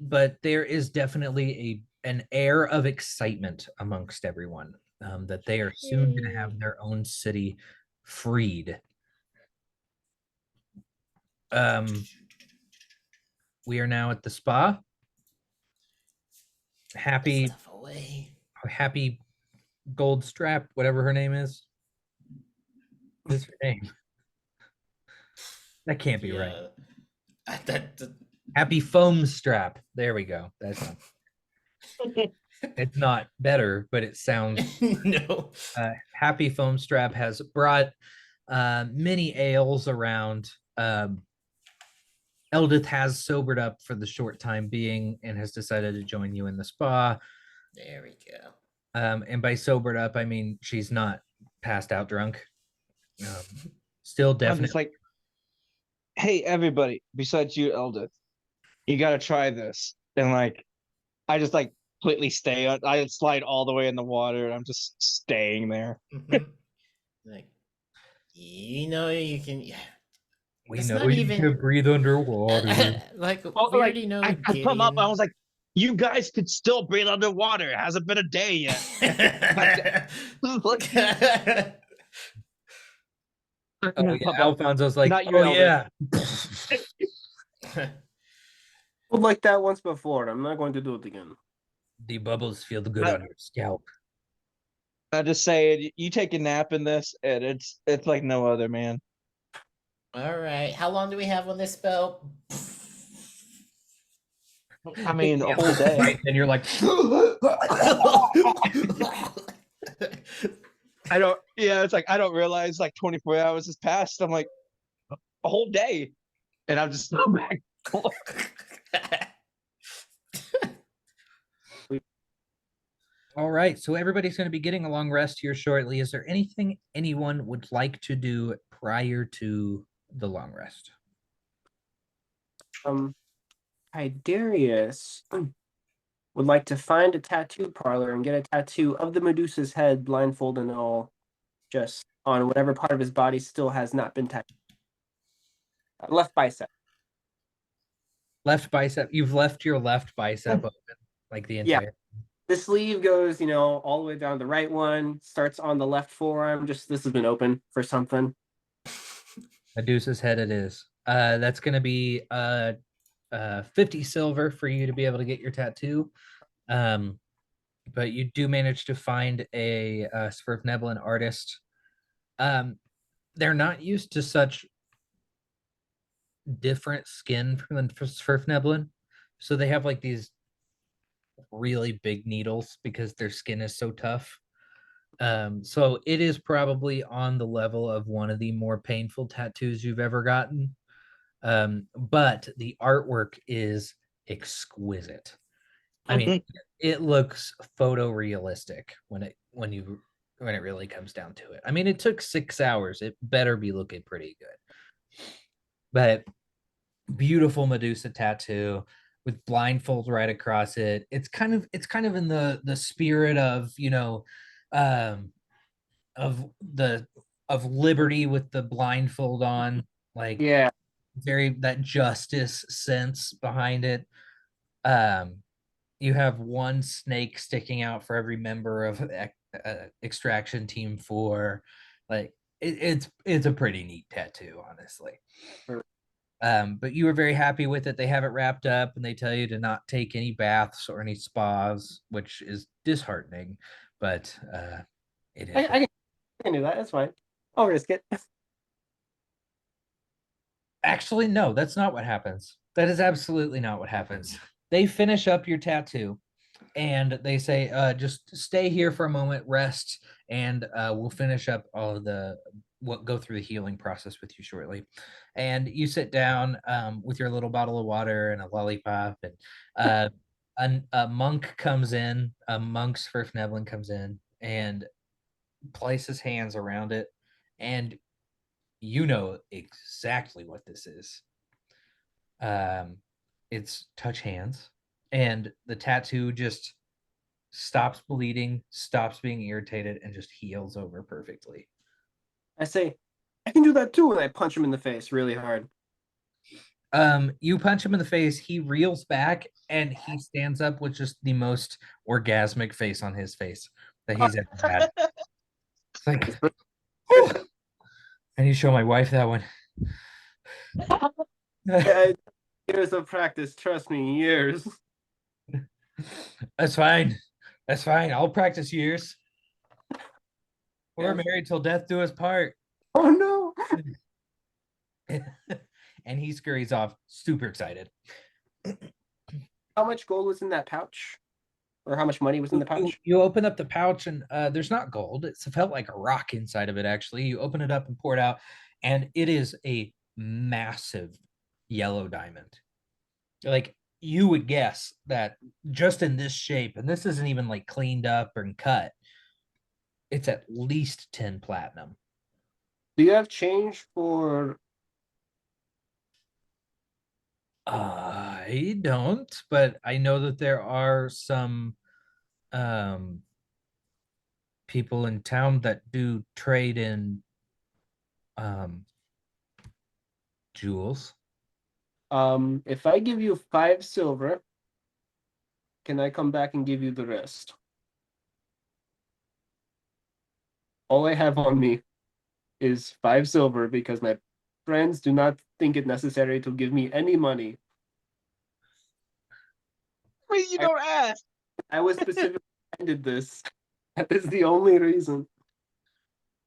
But there is definitely an air of excitement amongst everyone that they are soon going to have their own city freed. We are now at the spa. Happy Gold Strap, whatever her name is. What's her name? That can't be right. Happy Foam Strap. There we go. That's not. It's not better, but it sounds. No. Happy Foam Strap has brought many ales around. Eldith has sobered up for the short time being and has decided to join you in the spa. There we go. And by sobered up, I mean she's not passed out drunk. Still definitely. I'm just like, hey, everybody, besides you, Eldith, you got to try this. And like, I just like completely stay. I slide all the way in the water. And I'm just staying there. Like, you can. Yeah. We know you can breathe underwater. Like, we already know. I come up. I was like, you guys could still breathe underwater. It hasn't been a day yet. Alfonso's like, I would like that once before. I'm not going to do it again. The bubbles feel good on your scalp. I just say, you take a nap in this, and it's like no other, man. All right. How long do we have on this spell? I mean, a whole day. Right? And you're like, it's like, I don't realize like 24 hours has passed. I'm like, a whole day. And I'm just so back. All right. So everybody's going to be getting a long rest here shortly. Is there anything anyone would like to do prior to the long rest? Darius would like to find a tattoo parlor and get a tattoo of the Medusa's head, blindfold and all, just on whatever part of his body still has not been tattooed. Left bicep. Left bicep. You've left your left bicep open, like the Yeah. entire. The sleeve goes, all the way down the right one, starts on the left forearm. Just this has been open for something. Medusa's head it is. That's gonna be 50 silver for you to be able to get your tattoo. But you do manage to find a Svirfneblin artist. They're not used to such different skin from the Svirfneblin, so they have like these really big needles because their skin is so tough. So it is probably on the level of one of the more painful tattoos you've ever gotten. But the artwork is exquisite. I mean, it looks photorealistic when it really comes down to it. I mean, it took 6 hours. It better be looking pretty good. But beautiful Medusa tattoo with blindfolds right across it. It's kind of in the spirit of, of the of liberty with the blindfold on, like Yeah. very that justice sense behind it. Um you have one snake sticking out for every member of extraction team 4. Like it's a pretty neat tattoo, honestly. Sure. But you were very happy with it. They have it wrapped up and they tell you to not take any baths or any spas, which is disheartening, but it is. I can do that. That's fine. I'll risk it. Actually, no, that's not what happens. That is absolutely not what happens. They finish up your tattoo and they say, just stay here for a moment, rest, and we'll finish up all of go through the healing process with you shortly. And you sit down with your little bottle of water and a lollipop, and a monk comes in, a monk's Svirfneblin comes in and places hands around it, and you know exactly what this is. It's touch hands, and the tattoo just stops bleeding, stops being irritated, and just heals over perfectly. I say, I can do that too, and I punch him in the face really hard. You punch him in the face, he reels back, and he stands up with just the most orgasmic face on his face that he's ever had. It's like, I need to show my wife that one. Yeah, years of practice, trust me, years. That's fine. That's fine. I'll practice years. We're married till death do us part. Oh no. And he scurries off, super excited. How much gold was in that pouch? Or how much money was in the pouch? You open up the pouch and there's not gold. It felt like a rock inside of it, actually. You open it up and pour it out, and it is a massive yellow diamond. Like, you would guess that just in this shape, and this isn't even like cleaned up and cut, it's at least 10 platinum. Do you have change for... I don't, but I know that there are some people in town that do trade in jewels. If I give you 5 silver, can I come back and give you the rest? All I have on me is 5 silver because my friends do not think it necessary to give me any money. Wait, you don't ask. I was specifically handed this. That is the only reason.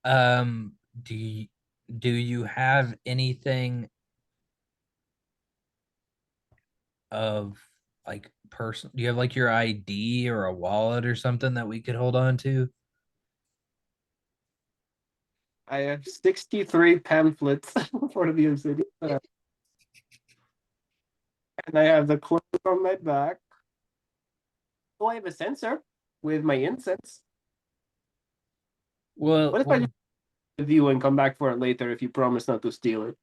Do you have anything of like person? Do you have like your ID or a wallet or something that we could hold on to? I have 63 pamphlets for the obsidian. And I have the cloak on my back. Oh, I have a censer with my incense. Well, What if I just with you and come back for it later if you promise not to steal it?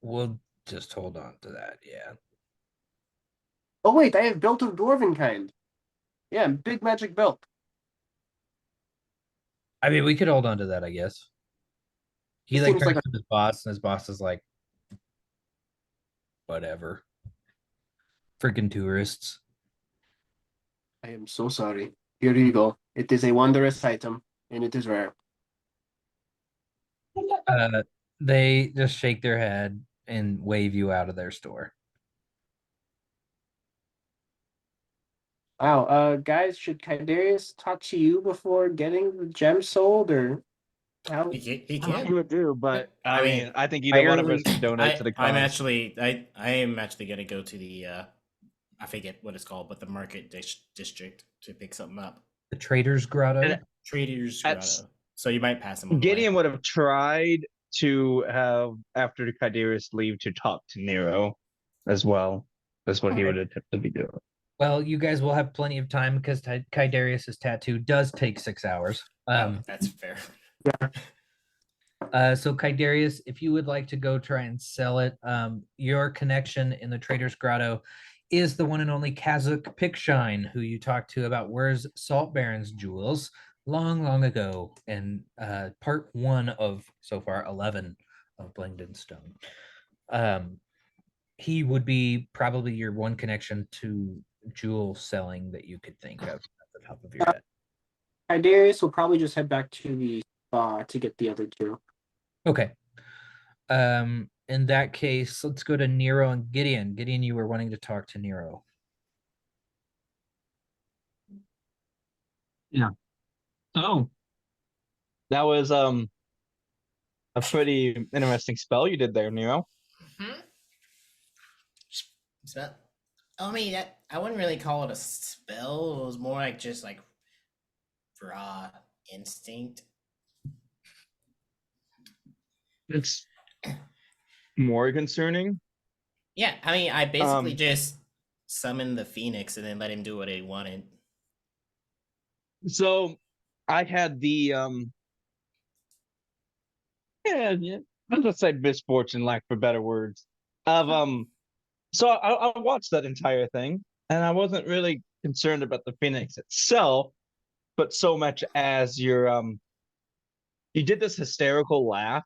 we'll just hold on to that. Yeah. Oh wait, I have belt of dwarven kind. Yeah, big magic belt. I mean, we could hold on to that, I guess. He It like seems turns like to his boss, and his boss is like, whatever. Freaking tourists. I am so sorry. Here you go. It is a wondrous item, and it is rare. They just shake their head and wave you out of their store. Wow, guys, should Kydarius talk to you before getting the gem sold, or how? He I can. would do, but I I mean, mean, I think either one of us Rarely- can donate to the I'm cause. actually I am actually gonna go to the I forget what it's called, but the market district to pick something up. The Trader's Grotto. And Traders That's- Grotto. So you might pass him on the Gideon way. would have tried to have after Kydarius leave to talk to Nero as well. That's what he would attempt to be doing. Well, you guys will have plenty of time because Kydarius's tattoo does take 6 hours. That's fair. So Kydarius, if you would like to go try and sell it, your connection in the Trader's Grotto is the one and only Kazuk Pickshine, who you talked to about where's Salt Baron's jewels long ago in part 1 of so far 11 of Blingdenstone. He would be probably your one connection to jewel selling that you could think of at the top of your head. Kydarius will probably just head back to the spa to get the other two. Okay. In that case, let's go to Nero and Gideon. Gideon, you were wanting to talk to Nero. Oh, that was a pretty interesting spell you did there, Nero. Hmm? Spell? I mean, I wouldn't really call it a spell. It was more like just like raw instinct. It's more concerning. Yeah, I mean, I basically just summoned the Phoenix and then let him do what he wanted. So I had the I'll just say misfortune, lack for better words, of so I watched that entire thing and I wasn't really concerned about the Phoenix itself, but so much as you did this hysterical laugh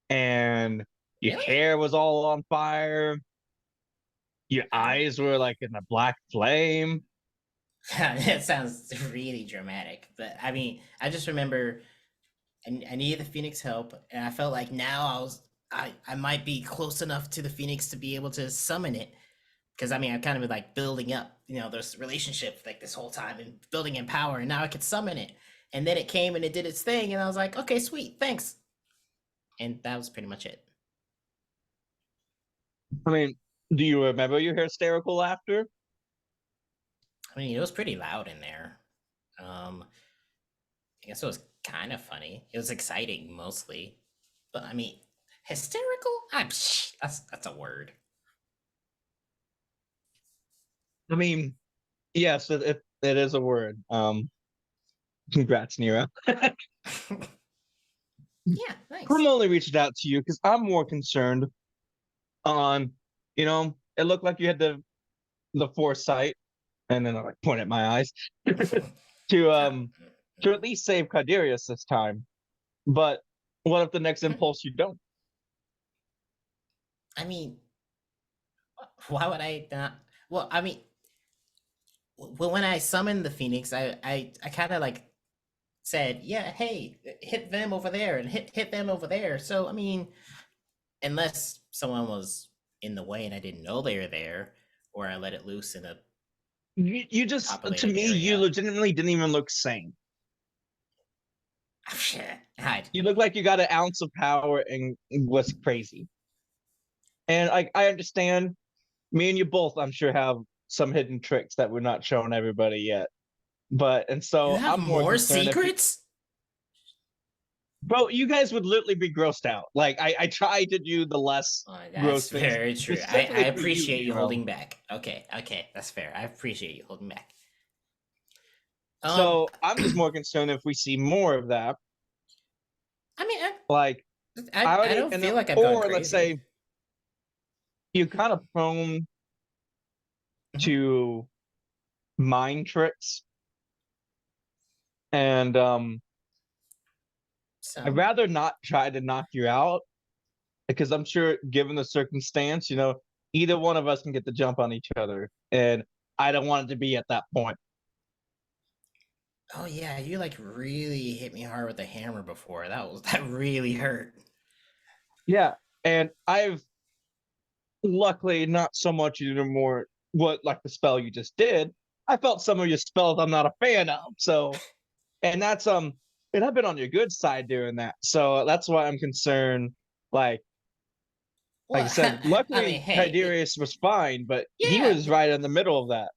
and your Really? hair was all on fire, your eyes were like in a black flame. That sounds really dramatic, but I mean, I just remember I needed the Phoenix help, and I felt like now I might be close enough to the Phoenix to be able to summon it. Because I mean, I've kind of been like building up, this relationship like this whole time and building in power, and now I could summon it. And then it came and it did its thing, and I was like, okay, sweet, thanks. And that was pretty much it. I mean, do you remember your hysterical laughter? I mean, it was pretty loud in there. I guess it was kind of funny. It was exciting mostly, but I mean, hysterical? That's a word. I mean, yes, it is a word. Congrats, Nero. Yeah, thanks. I'm only reaching out to you because I'm more concerned on, it looked like you had the foresight, and then I like point at my eyes to at least save Kydarius this time. But what if the next impulse you don't? I mean, why would I not? Well, I mean, when I summoned the Phoenix, I kind of like said, yeah, hey, hit them over there and hit them over there. So I mean, unless someone was in the way and I didn't know they were there, or I let it loose in a You just, to populated me, you area. legitimately didn't even look sane. Hide. You look like you got an ounce of power and was crazy. And I understand, me and you both, I'm sure, have some hidden tricks that we're not showing everybody yet. And so You have I'm more more concerned if secrets? bro, you guys would literally be grossed out. Like I tried to do the less Oh, gross that's things. very true. I specifically for appreciate you Nero. holding back. Okay, that's fair. I appreciate you holding back. So I'm just more concerned if we see more of that. I mean, Like I don't feel like I've gone or crazy. let's say you're kind of prone to mind tricks. And So, I'd rather not try to knock you out because I'm sure given the circumstance, either one of us can get the jump on each other, and I don't want it to be at that point. Oh yeah, you like really hit me hard with a hammer before. That really hurt. Yeah, and I've luckily not so much anymore what like the spell you just did. I felt some of your spells I'm not a fan of. So and that's and I've been on your good side doing that. So that's why I'm concerned. Like I Well, said, I mean, luckily hey, Tiberius was fine, but he yeah, was right in the middle of that.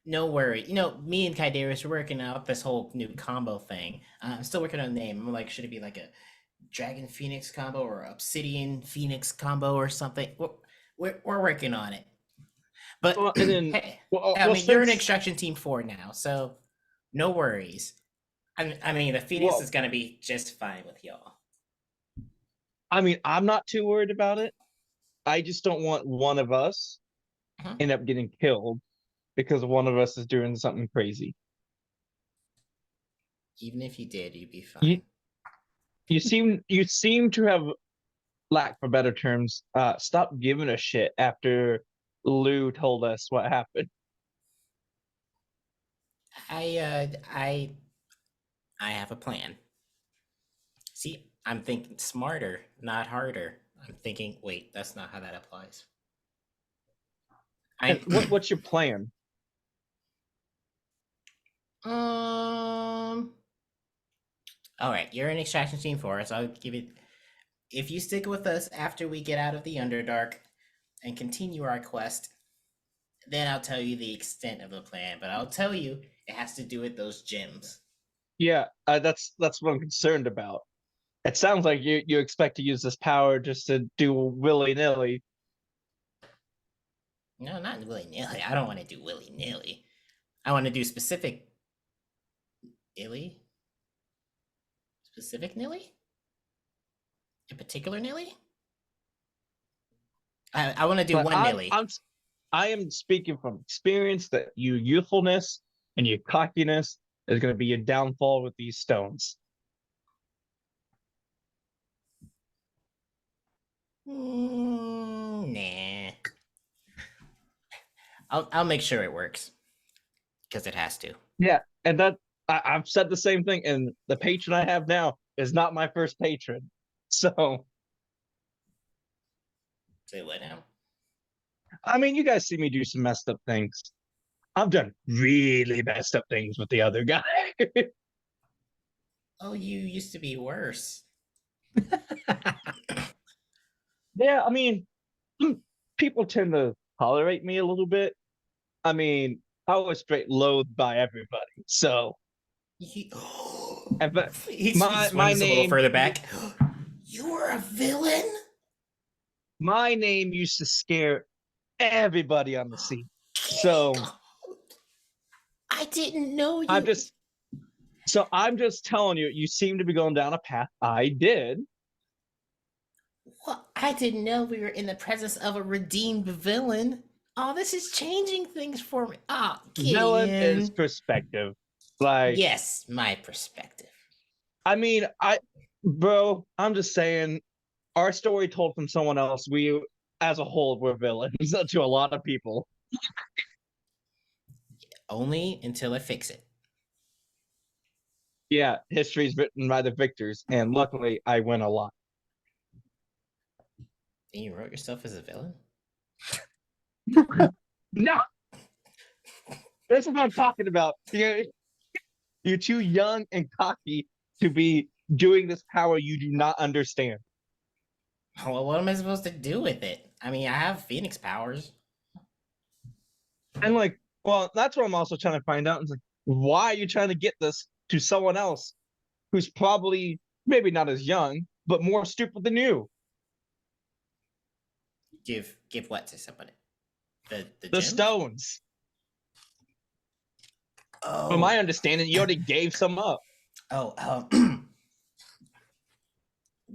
no worry. You know, me and Kydarius are working out this whole new combo thing. I'm still working on the name. I'm like, should it be like a Dragon Phoenix combo or Obsidian Phoenix combo or something? We're working on it. But Well, and then hey, well, I well mean, you're in since Extraction Team 4 now, so no worries. I mean, the Phoenix well, is gonna be just fine with y'all. I mean, I'm not too worried about it. I just don't want one of us Mhm. end up getting killed because one of us is doing something crazy. Even if you did, you'd be fine. You you seem to have, lack for better terms, stopped giving a shit after Lou told us what happened. I have a plan. See, I'm thinking smarter, not harder. I'm thinking, wait, that's not how that applies. And I'm what's your plan? um all right, you're in Extraction Team 4, so I'll give it. If you stick with us after we get out of the Underdark and continue our quest, then I'll tell you the extent of the plan. But I'll tell you it has to do with those gems. Yeah, that's what I'm concerned about. It sounds like you expect to use this power just to do willy nilly. No, not willy nilly. I don't want to do willy nilly. I want to do specific nilly. Specific nilly? In particular nilly? I want to do But one nilly. I am speaking from experience that your youthfulness and your cockiness is going to be your downfall with these stones. Nah. I'll make sure it works because it has to. Yeah, and I've said the same thing, and the patron I have now is not my first patron. So, Say what now? I mean, you guys see me do some messed up things. I've done really messed up things with the other guy. Oh, you used to be worse. Yeah, I mean, people tend to tolerate me a little bit. I mean, I was straight loathed by everybody. So, He, and but he my swings a little name further back. You were a villain? my name used to scare everybody on the scene. So I didn't know I'm you. just I'm just telling you, you seem to be going down a path I did. Well, I didn't know we were in the presence of a redeemed villain. Oh, this is changing things for me. Ah, Villain is Gideon. perspective. Like, Yes, my perspective. I mean, bro, I'm just saying, our story told from someone else. We, as a whole, were villains to a lot of people. Only until I fix it. Yeah, history is written by the victors, and luckily, I win a lot. And you wrote yourself as a villain? No, that's what I'm talking about. You're too young and cocky to be doing this power you do not understand. Well, what am I supposed to do with it? I mean, I have Phoenix powers. And like, well, that's what I'm also trying to find out. It's like, why are you trying to get this to someone else who's probably maybe not as young, but more stupid than you? Give what to somebody? The The gems? stones. Oh. From my understanding, you already gave some up. Oh,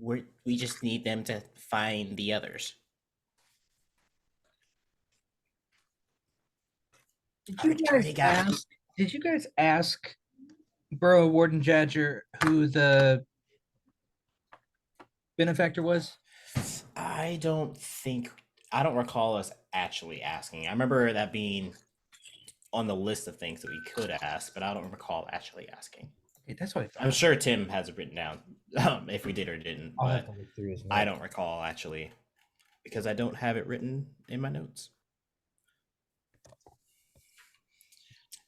we just need them to find the others. Did you guys ask Borough Warden Jadger who the benefactor was? I don't think I don't recall us actually asking. I remember that being on the list of things that we could ask, but I don't recall actually asking. Okay, that's what I thought. I'm sure Tim has it written down if we did or didn't, I'll have but to look through his I notes. don't recall actually because I don't have it written in my notes.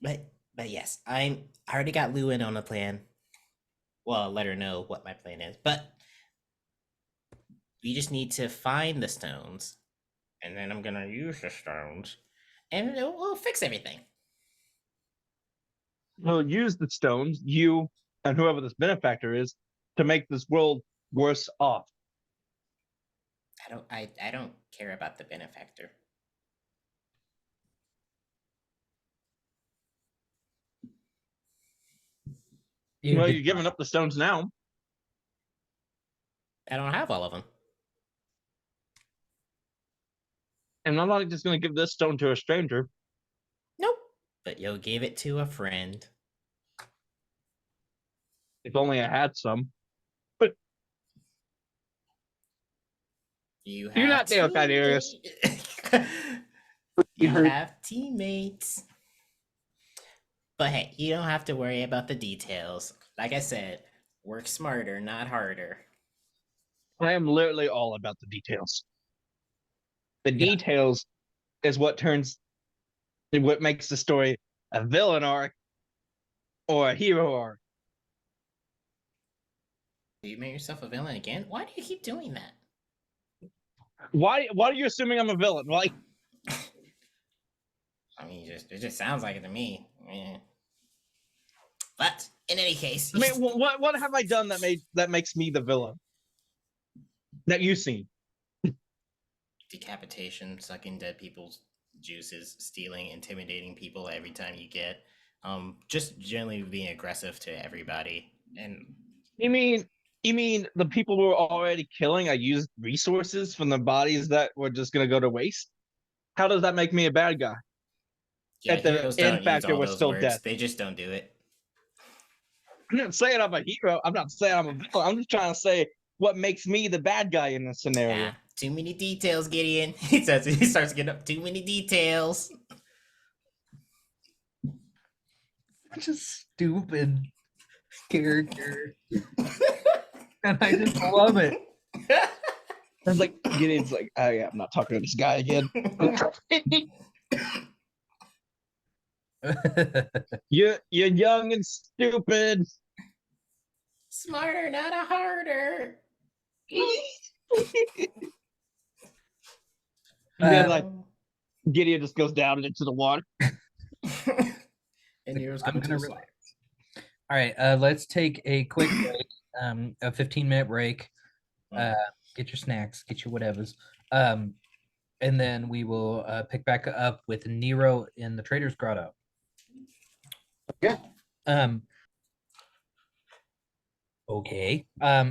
But yes, I already got Lou in on the plan. Well, I'll let her know what my plan is, but we just need to find the stones, and then I'm gonna use the stones, and we'll fix everything. We'll use the stones, you and whoever this benefactor is, to make this world worse off. I don't care about the benefactor. Well, you're giving up the stones now. I don't have all of them. And I'm not just going to give this stone to a stranger. Nope. But you'll give it to a friend. If only I had some. But you're not Dale Cydarius. You have teammates. But hey, you don't have to worry about the details. Like I said, work smarter, not harder. I am literally all about the details. The details is what makes the story a villain arc or a hero arc. You made yourself a villain again? Why do you keep doing that? Why are you assuming I'm a villain? Like, I mean, it just sounds like it to me. Yeah. But in any case, I mean, what have I done that makes me the villain that you've seen? Decapitation, sucking dead people's juices, stealing, intimidating people every time you get, just generally being aggressive to everybody. And you mean the people who were already killing? I used resources from the bodies that were just gonna go to waste. How does that make me a bad guy? yeah, If the heroes end don't use factor all was those still words. dead. They just don't do it. I'm not saying I'm a hero. I'm not saying I'm a villain. I'm just trying to say what makes me the bad guy in this scenario. Too many details, Gideon. He starts getting up too many details. Just stupid character. And I just love it. I was like, Gideon's like, oh yeah, I'm not talking to this guy again. You're young and stupid. Smarter, not a harder. And then like Gideon just goes down into the water. And yours I'm come gonna to relax. All right, let's take a quick break, a 15-minute break. Get your snacks, get your whatevers, and then we will pick back up with Nero in the Trader's Grotto. Okay. Okay.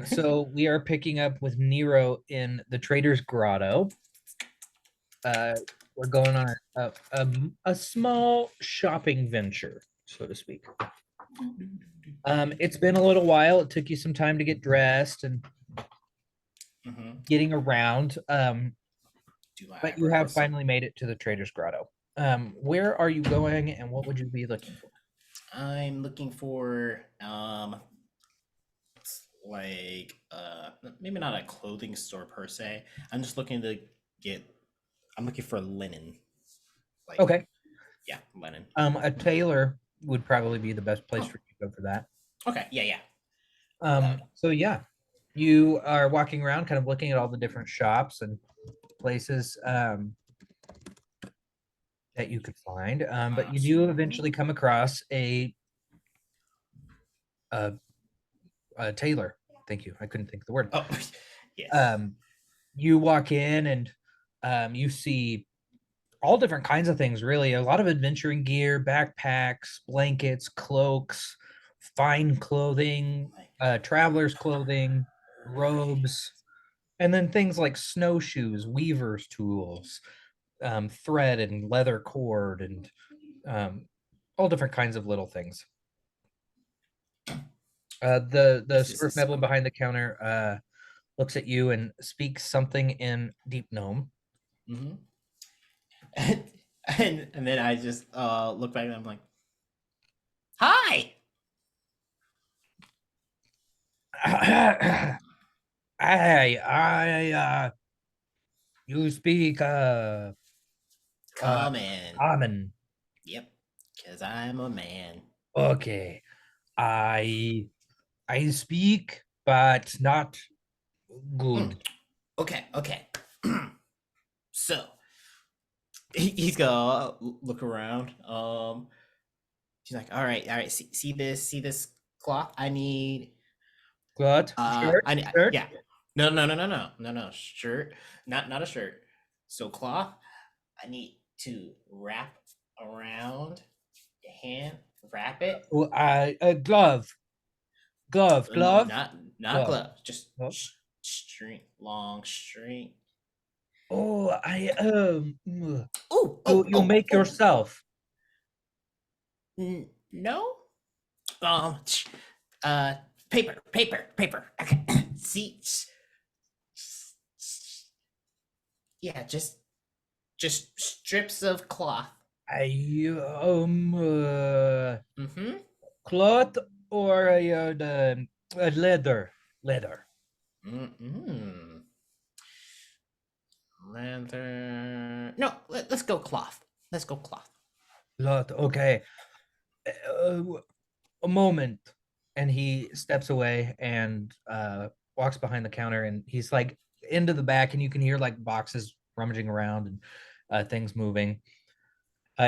So we are picking up with Nero in the Trader's Grotto. We're going on a small shopping venture, so to speak. It's been a little while. It took you some time to get dressed and getting around. But you have finally made it to the Trader's Grotto. Where are you going, and what would you be looking for? I'm looking for like maybe not a clothing store per se. I'm just looking to I'm looking for linen. Like, Okay. Yeah, linen. A tailor would probably be the best place for you to go for that. Okay, yeah. So yeah, you are walking around kind of looking at all the different shops and places that you could find. But you do eventually come across a tailor. Thank you. I couldn't think of the word. Oh, yes. You walk in and you see all different kinds of things, really. A lot of adventuring gear, backpacks, blankets, cloaks, fine clothing, traveler's clothing, robes, and then things like snowshoes, weaver's tools, thread and leather cord, and all different kinds of little things. The Smurf Meblin behind the counter looks at you and speaks something in Deep Gnome. Mm-hmm. And then I just look back and I'm like, hi. You speak Common. common. Yep. Because I'm a man. Okay. I speak, but not good. Okay. So he's gonna look around. She's like, all right. See this cloth? I need. Good. Shirt. I need. Shirt. Yeah. No. Shirt. Not a shirt. So cloth. I need to wrap around your hand. Wrap it. A glove. Glove. Glove. Not Glove. glove. Just Glove. string. Long string. Oh, you Oh. make yourself. No. Um. Paper. Okay. See. Yeah. Just strips of cloth. I Mm-hmm. cloth or leather. Leather. Mm-mm. Leather. No. Let's go cloth. Let's go cloth. Cloth. Okay. Uh, a moment. And he steps away and walks behind the counter, and he's like into the back, and you can hear like boxes rummaging around and things moving.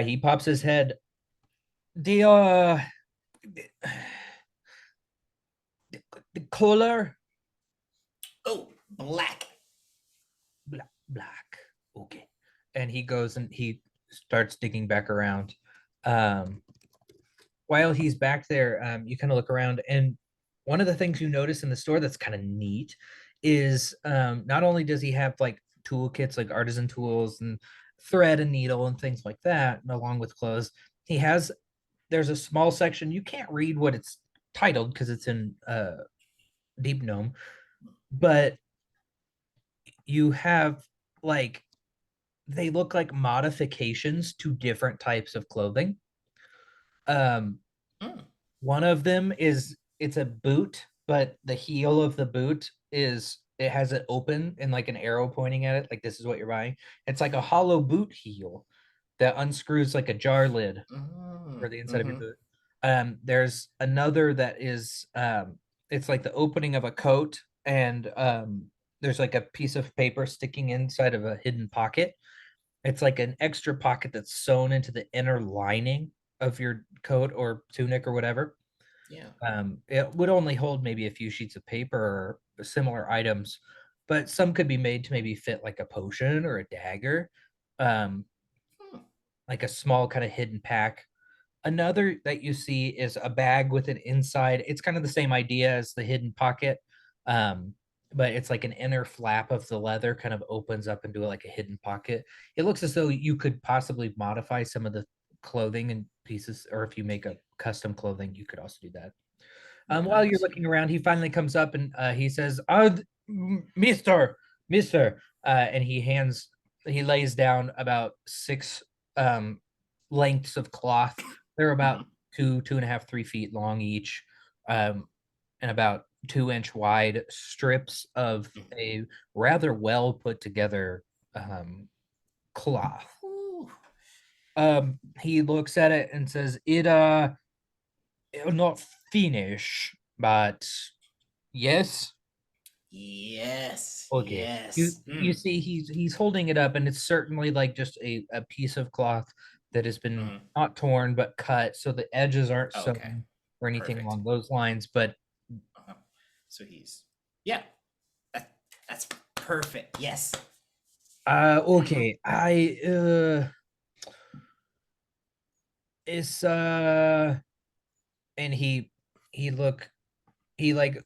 He pops his head. The the color. Oh, black. Black. Okay. And he goes and he starts digging back around. While he's back there, you kind of look around, and one of the things you notice in the store that's kind of neat is not only does he have like toolkits, like artisan tools and thread and needle and things like that, along with clothes, there's a small section. You can't read what it's titled because it's in deep gnome, but you have like they look like modifications to different types of clothing. Um, Mm. One of them is it's a boot, but the heel of the boot it has it open and like an arrow pointing at it, like this is what you're buying. It's like a hollow boot heel that unscrews like a jar lid for the inside of your boot. There's another that is it's like the opening of a coat, and there's like a piece of paper sticking inside of a hidden pocket. It's like an extra pocket that's sewn into the inner lining of your coat or tunic or whatever. Yeah. It would only hold maybe a few sheets of paper or similar items, but some could be made to maybe fit like a potion or a dagger, um, like a small kind of hidden pack. Another that you see is a bag with an inside. It's kind of the same idea as the hidden pocket, but it's like an inner flap of the leather kind of opens up into like a hidden pocket. It looks as though you could possibly modify some of the clothing and pieces, or if you make a custom clothing, you could also do that. While you're Nice. looking around, he finally comes up and he says, Mister," and he lays down about 6 lengths of cloth. They're about 2.5, 3 feet long each, and about 2-inch wide strips of a rather well put together cloth. Ooh. He looks at it and says, it'll not finish, but yes. Yes. Okay. You Yes. you see he's holding it up, and it's certainly like just a piece of cloth that has been not torn but cut, so the edges aren't Okay. sewn or anything Perfect. along those lines. But So yeah. That's perfect. Yes. okay. It's and he like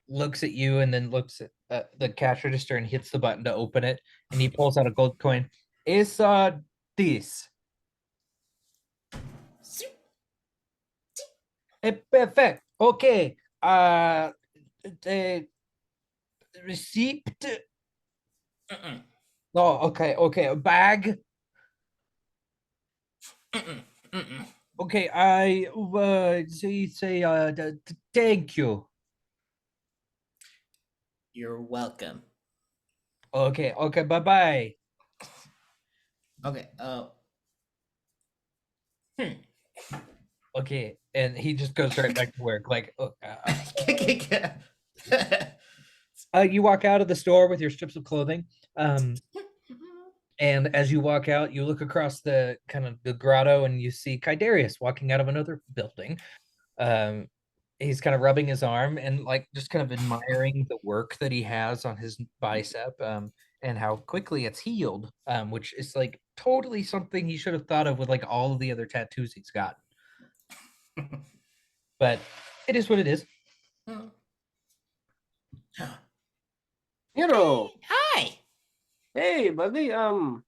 looks at you and then looks at the cash register and hits the button to open it, and he pulls out a gold coin. It's this. Perfect. Okay. The receipt. Mm-mm. Oh, okay. A bag. Mm-mm. Okay, I thank you. You're welcome. Okay, bye bye. Okay. Hmm. Okay, and he just goes right back to work. Like, you walk out of the store with your strips of clothing. And as you walk out, you look across the kind of the grotto, and you see Kydarius walking out of another building. Um, he's kind of rubbing his arm and like just kind of admiring the work that he has on his bicep, and how quickly it's healed, which is like totally something he should have thought of with like all of the other tattoos he's got. But it is what it is. Hero, Hi. hey buddy, do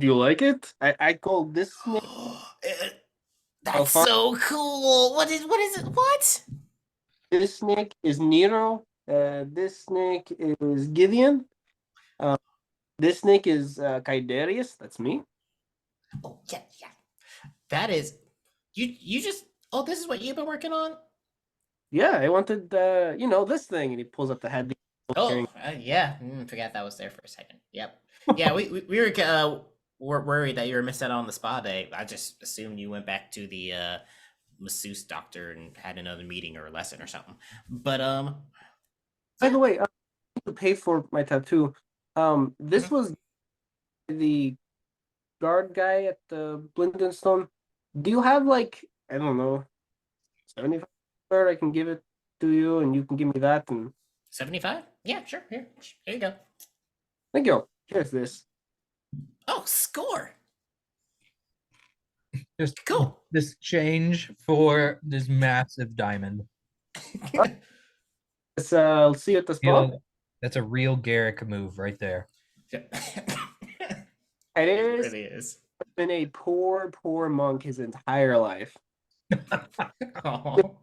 you like it? I call this snake. That's fun. so cool. What is it? What? This snake is Nero. This snake is Gideon. This snake is Kydarius. That's me. Oh yeah. That is you just oh, this is what you've been working on? Yeah, I wanted this thing, and he pulls up the head. Oh, yeah. Forgot that was there for a second. Yep. Yeah, we were worried that you were missing out on the spa day. I just assumed you went back to the masseuse doctor and had another meeting or a lesson or something. But By the way, to pay for my tattoo, this was the guard guy at the BLINGDENSTONE. Do you have like, I don't know, 75? I can give it to you, and you can give me that. And 75? Yeah, sure. Here you go. thank you. Here's this. Oh, score. Just Cool. this change for this massive diamond. I'll see you at the spa. That's a real Garrick move right there. It It really is. been a poor monk his entire life. Oh.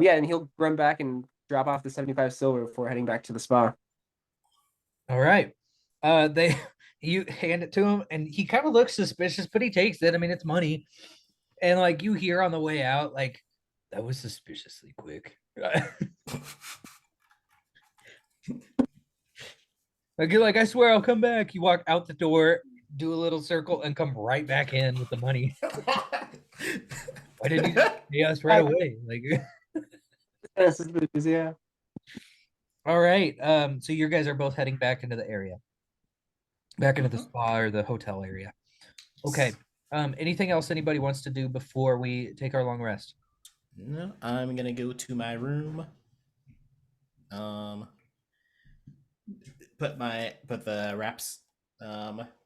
Yeah, and he'll run back and drop off the 75 silver before heading back to the spa. All right. You hand it to him, and he kind of looks suspicious, but he takes it. I mean, it's money. And like you hear on the way out, like, that was suspiciously quick. Like, you're like, I swear I'll come back. You walk out the door, do a little circle, and come right back in with the money. Why didn't you just pay us right away? Like, Yeah. all right. So you guys are both heading back into the area, back into the spa or the hotel area. Okay. Anything else anybody wants to do before we take our long rest? No, I'm gonna go to my room. Put the wraps.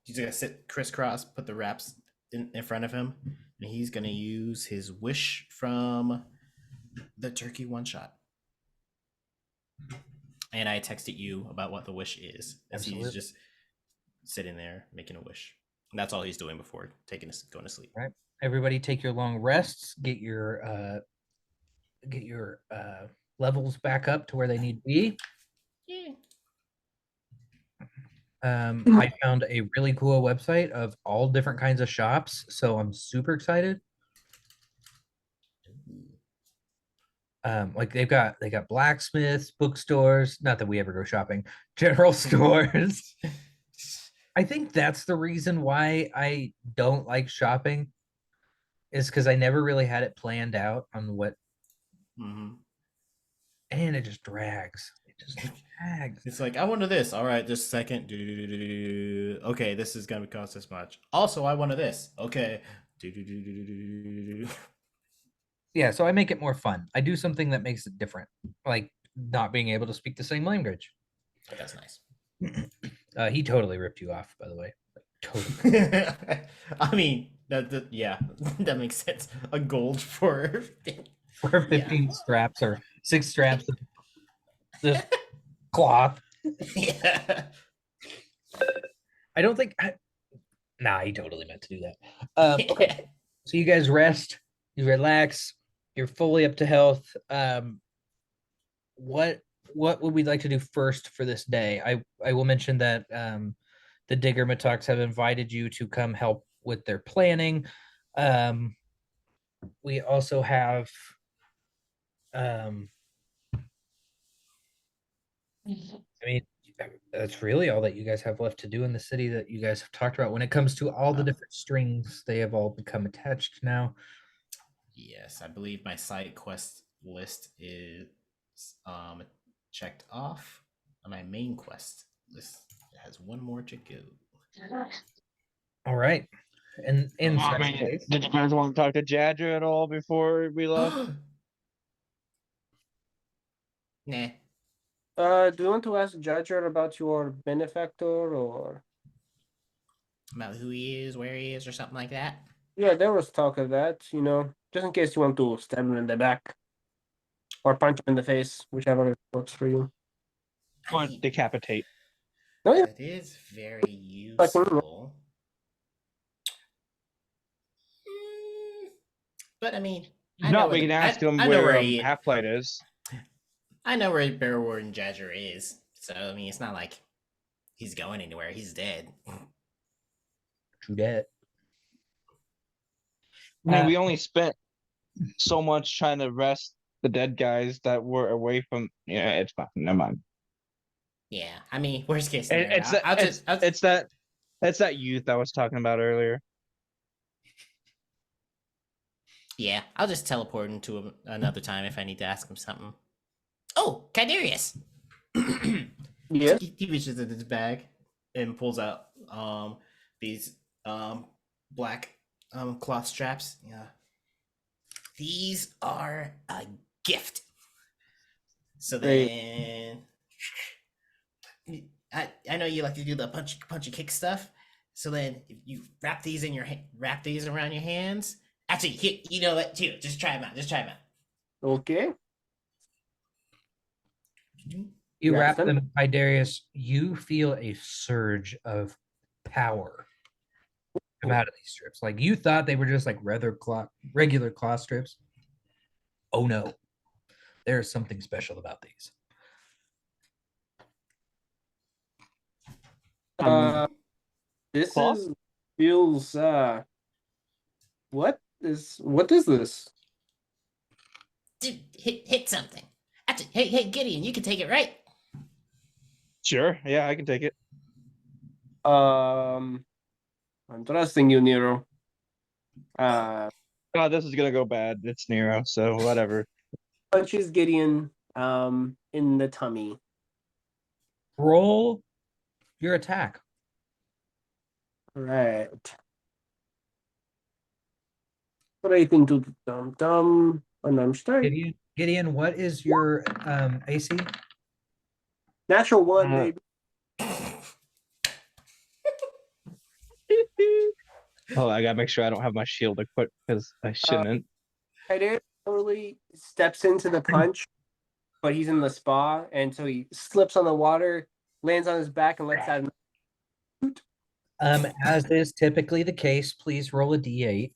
He's gonna sit crisscross. Put the wraps in front of him, and he's gonna use his wish from the turkey one shot. And I texted you about what the wish is, as he's just sitting there making a wish. And that's all he's doing before going to sleep. All right. Everybody take your long rests, get your levels back up to where they need to be. Yeah. I found a really cool website of all different kinds of shops, so I'm super excited. Like they got blacksmiths, bookstores, not that we ever go shopping, general stores. I think that's the reason why I don't like shopping, is because I never really had it planned out on what, and it just drags. It just drags. It's like, I wanted this. All right, just a second. Okay, this is gonna cost this much. Also, I wanted this. Okay. Yeah, so I make it more fun. I do something that makes it different, like not being able to speak the same language. That's nice. He totally ripped you off, by the way. Like, totally. I mean, yeah, that makes sense. A gold for 15 straps or 6 straps of this cloth. Yeah. I don't think. Nah, he totally meant to do that. Okay, so you guys rest, you relax, you're fully up to health. What what would we like to do first for this day? I will mention that the Digger Matux have invited you to come help with their planning. We also have I mean, that's really all that you guys have left to do in the city that you guys have talked about. When it comes to all the different strings, they have all become attached now. Yes, I believe my side quest list is checked off. My main quest list has one more to go. All right. And in Oh, such man. case, Did you guys want to talk to Jadger at all before we left? Nah. Do you want to ask Judger about your benefactor or? About who he is, where he is, or something like that. Yeah, there was talk of that, just in case you want to stab him in the back or punch him in the face, whichever works for you. Or decapitate. Oh, yeah. That is very useful. But I mean, We can ask him where Half-Plate is. I know where Bear Warden Jadger is. So I mean, it's not like he's going anywhere. He's dead. true that. I mean, we only spent so much trying to rest the dead guys that were away from. Yeah, it's fine. Never mind. Yeah, I mean, worst case scenario. It's that youth I was talking about earlier. Yeah, I'll just teleport into him another time if I need to ask him something. Oh, Cadarius! Yes. He reaches into his bag and pulls out these black cloth straps. Yeah. These are a gift. So then I know you like to do the punchy kick stuff. So then if you wrap these around your hands. Actually, here, you know what? Here, just try them out. Okay. You wrap them, Darius. You feel a surge of power come out of these strips. Like you thought they were just like regular cloth strips. Oh no, there's something special about these. This feels what is this? Dude, hit something. Actually, hey, Gideon, you can take it, right? Sure. Yeah, I can take it. I'm trusting you, Nero. This is gonna go bad. It's Nero, so whatever. Punches Gideon in the tummy. Roll your attack. Right. Rating to dum and I'm starting. Gideon, what is your AC? Natural 1, baby. Oh, I gotta make sure I don't have my shield equipped because I shouldn't. Kadir totally steps into the punch, but he's in the spa, and so he slips on the water, lands on his back, and lets out. As is typically the case, please roll a d8.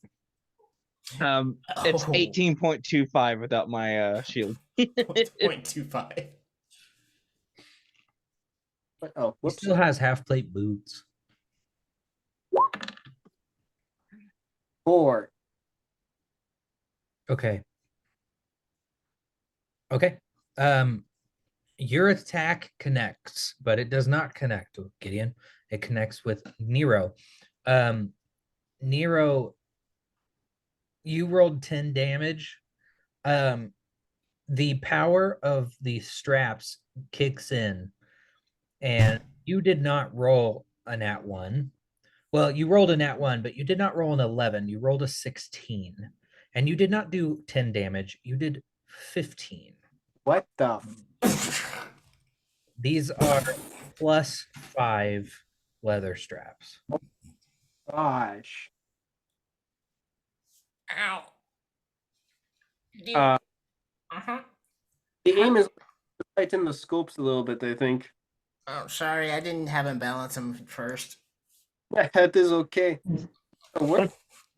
It's 18.25 without my shield. 0.25. Oh, He still has half-plate boots. 4. Okay. Your attack connects, but it does not connect with Gideon. It connects with Nero. Nero, you rolled 10 damage. The power of the straps kicks in, and you did not roll a nat 1. Well, you rolled a nat 1, but you did not roll an 11. You rolled a 16. And you did not do 10 damage. You did 15. What the? These are +5 leather straps. Gosh. Ow. The aim is right in the scopes a little bit, I think. Oh, sorry, I didn't have him balance him first. That is okay. What?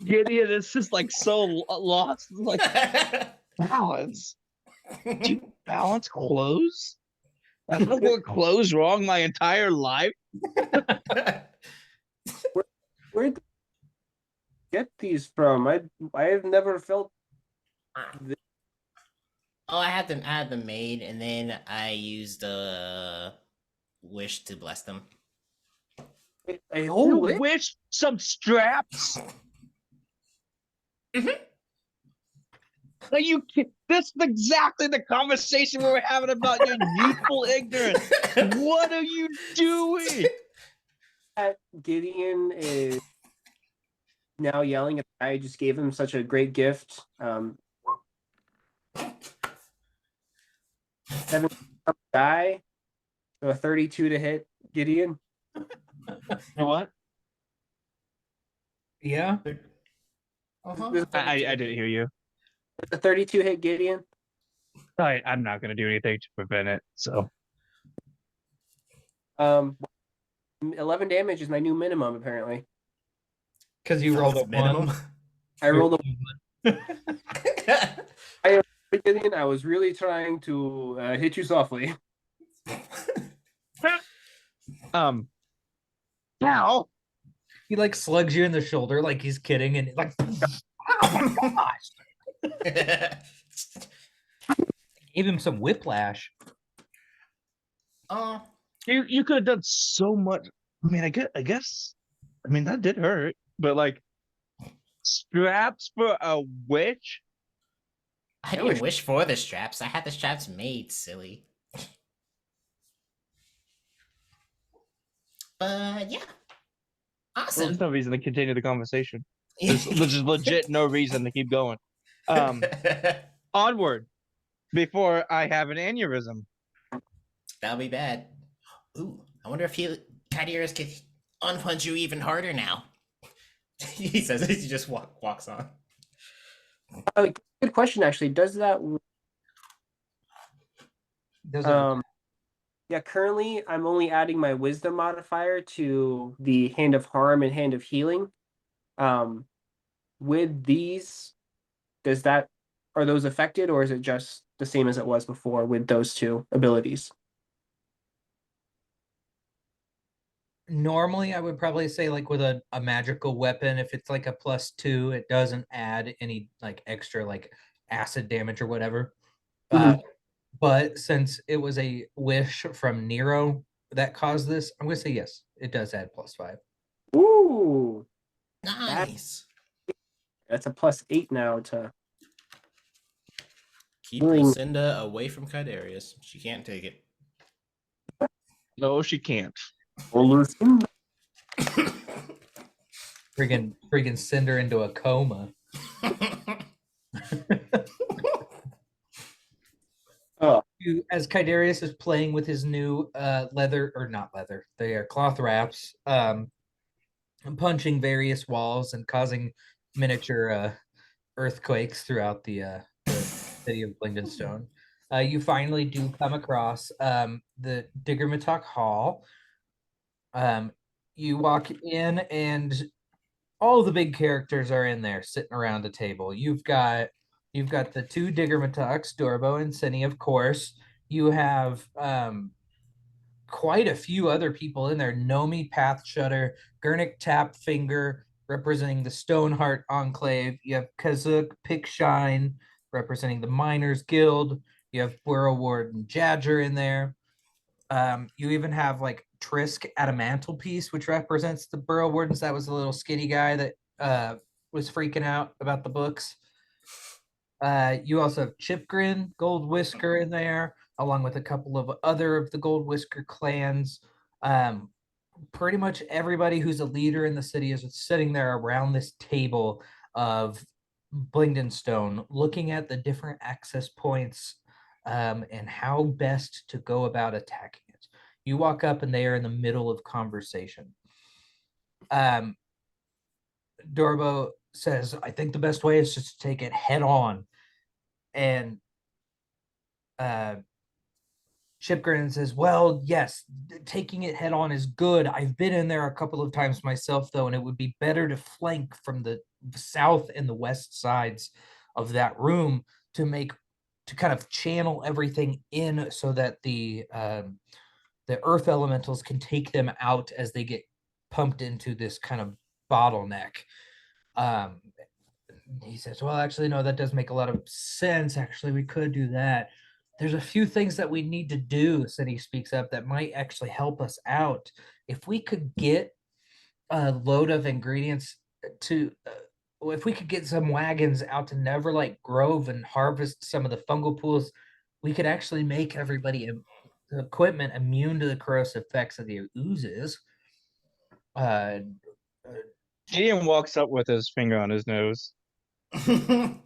Gideon is just like so lost. Like balance. Do you balance clothes? I've worn clothes wrong my entire life. Where did you get these from? I have never felt. Oh, I had them made, and then I used a wish to bless them. A whole You wish? wish some straps? Are you kidding? This is exactly the conversation we were having about your youthful ignorance. What are you doing? Gideon is now yelling at the guy who just gave him such a great gift. 7 die. So a 32 to hit Gideon. What? Yeah. I didn't hear you. A 32 hit Gideon. I'm not going to do anything to prevent it. So 11 damage is my new minimum apparently. Because you rolled a minimum. one. I rolled a Gideon. I was really trying to hit you softly. now He like slugs you in the shoulder like he's kidding, and like, oh my gosh. Gave him some whiplash. you could have done so much. I mean, I guess. I mean, that did hurt, but like straps for a witch. I didn't wish for the straps. I had the straps made, silly. But yeah. Well, Awesome. there's no reason to continue the conversation. There's just legit no reason to keep going. Onward before I have an aneurysm. That'll be bad. Ooh, I wonder if Kyderis could unpunch you even harder now. He says as he just walks on. Good question, actually. Does that? Yeah. Currently, I'm only adding my wisdom modifier to the hand of harm and hand of healing. With these, are those affected, or is it just the same as it was before with those two abilities? Normally, I would probably say like with a magical weapon, if it's like a +2, it doesn't add any like extra like acid damage or whatever. But since it was a wish from Nero that caused this, I'm gonna say yes, it does add +5. Ooh, Nice. that's a +8 now to. Keep Lucinda away from Kydarius. She can't take it. No, she can't. Friggin' send her into a coma. As Kydarius is playing with his new leather, or not leather, they are cloth wraps, punching various walls and causing miniature earthquakes throughout the city of Blingdenstone. You finally do come across the Diggermatok Hall. You walk in, and all the big characters are in there sitting around a table. You've got the two Diggermatoks, Dorbo and Cinny, of course. You have quite a few other people in there. Nomi Pathshutter, Gurnik Tapfinger, representing the Stoneheart Enclave. You have Kazuk Pickshine, representing the Miners Guild. You have Burrow Warden Jadger in there. You even have like Trisk at a mantelpiece, which represents the Burrow Wardens. That was the little skinny guy that was freaking out about the books. You also have Chipgrin, Gold Whisker in there, along with a couple of other of the Gold Whisker clans. Pretty much everybody who's a leader in the city is sitting there around this table of Blingdenstone, looking at the different access points and how best to go about attacking it. You walk up and they are in the middle of conversation. Dorbo says, I think the best way is just to take it head on. And Chipgrin says, well, yes, taking it head on is good. I've been in there a couple of times myself, though, and it would be better to flank from the south and the west sides of that room to make kind of channel everything in so that the earth elementals can take them out as they get pumped into this kind of bottleneck. He says, well, actually, no, that does make a lot of sense. Actually, we could do that. There's a few things that we need to do, Cindy speaks up, that might actually help us out. If we could get a load of ingredients to, if we could get some wagons out to Neverlight Grove and harvest some of the fungal pools, we could actually make everybody, the equipment, immune to the corrosive effects of the oozes. Gideon walks up with his finger on his nose. Oh,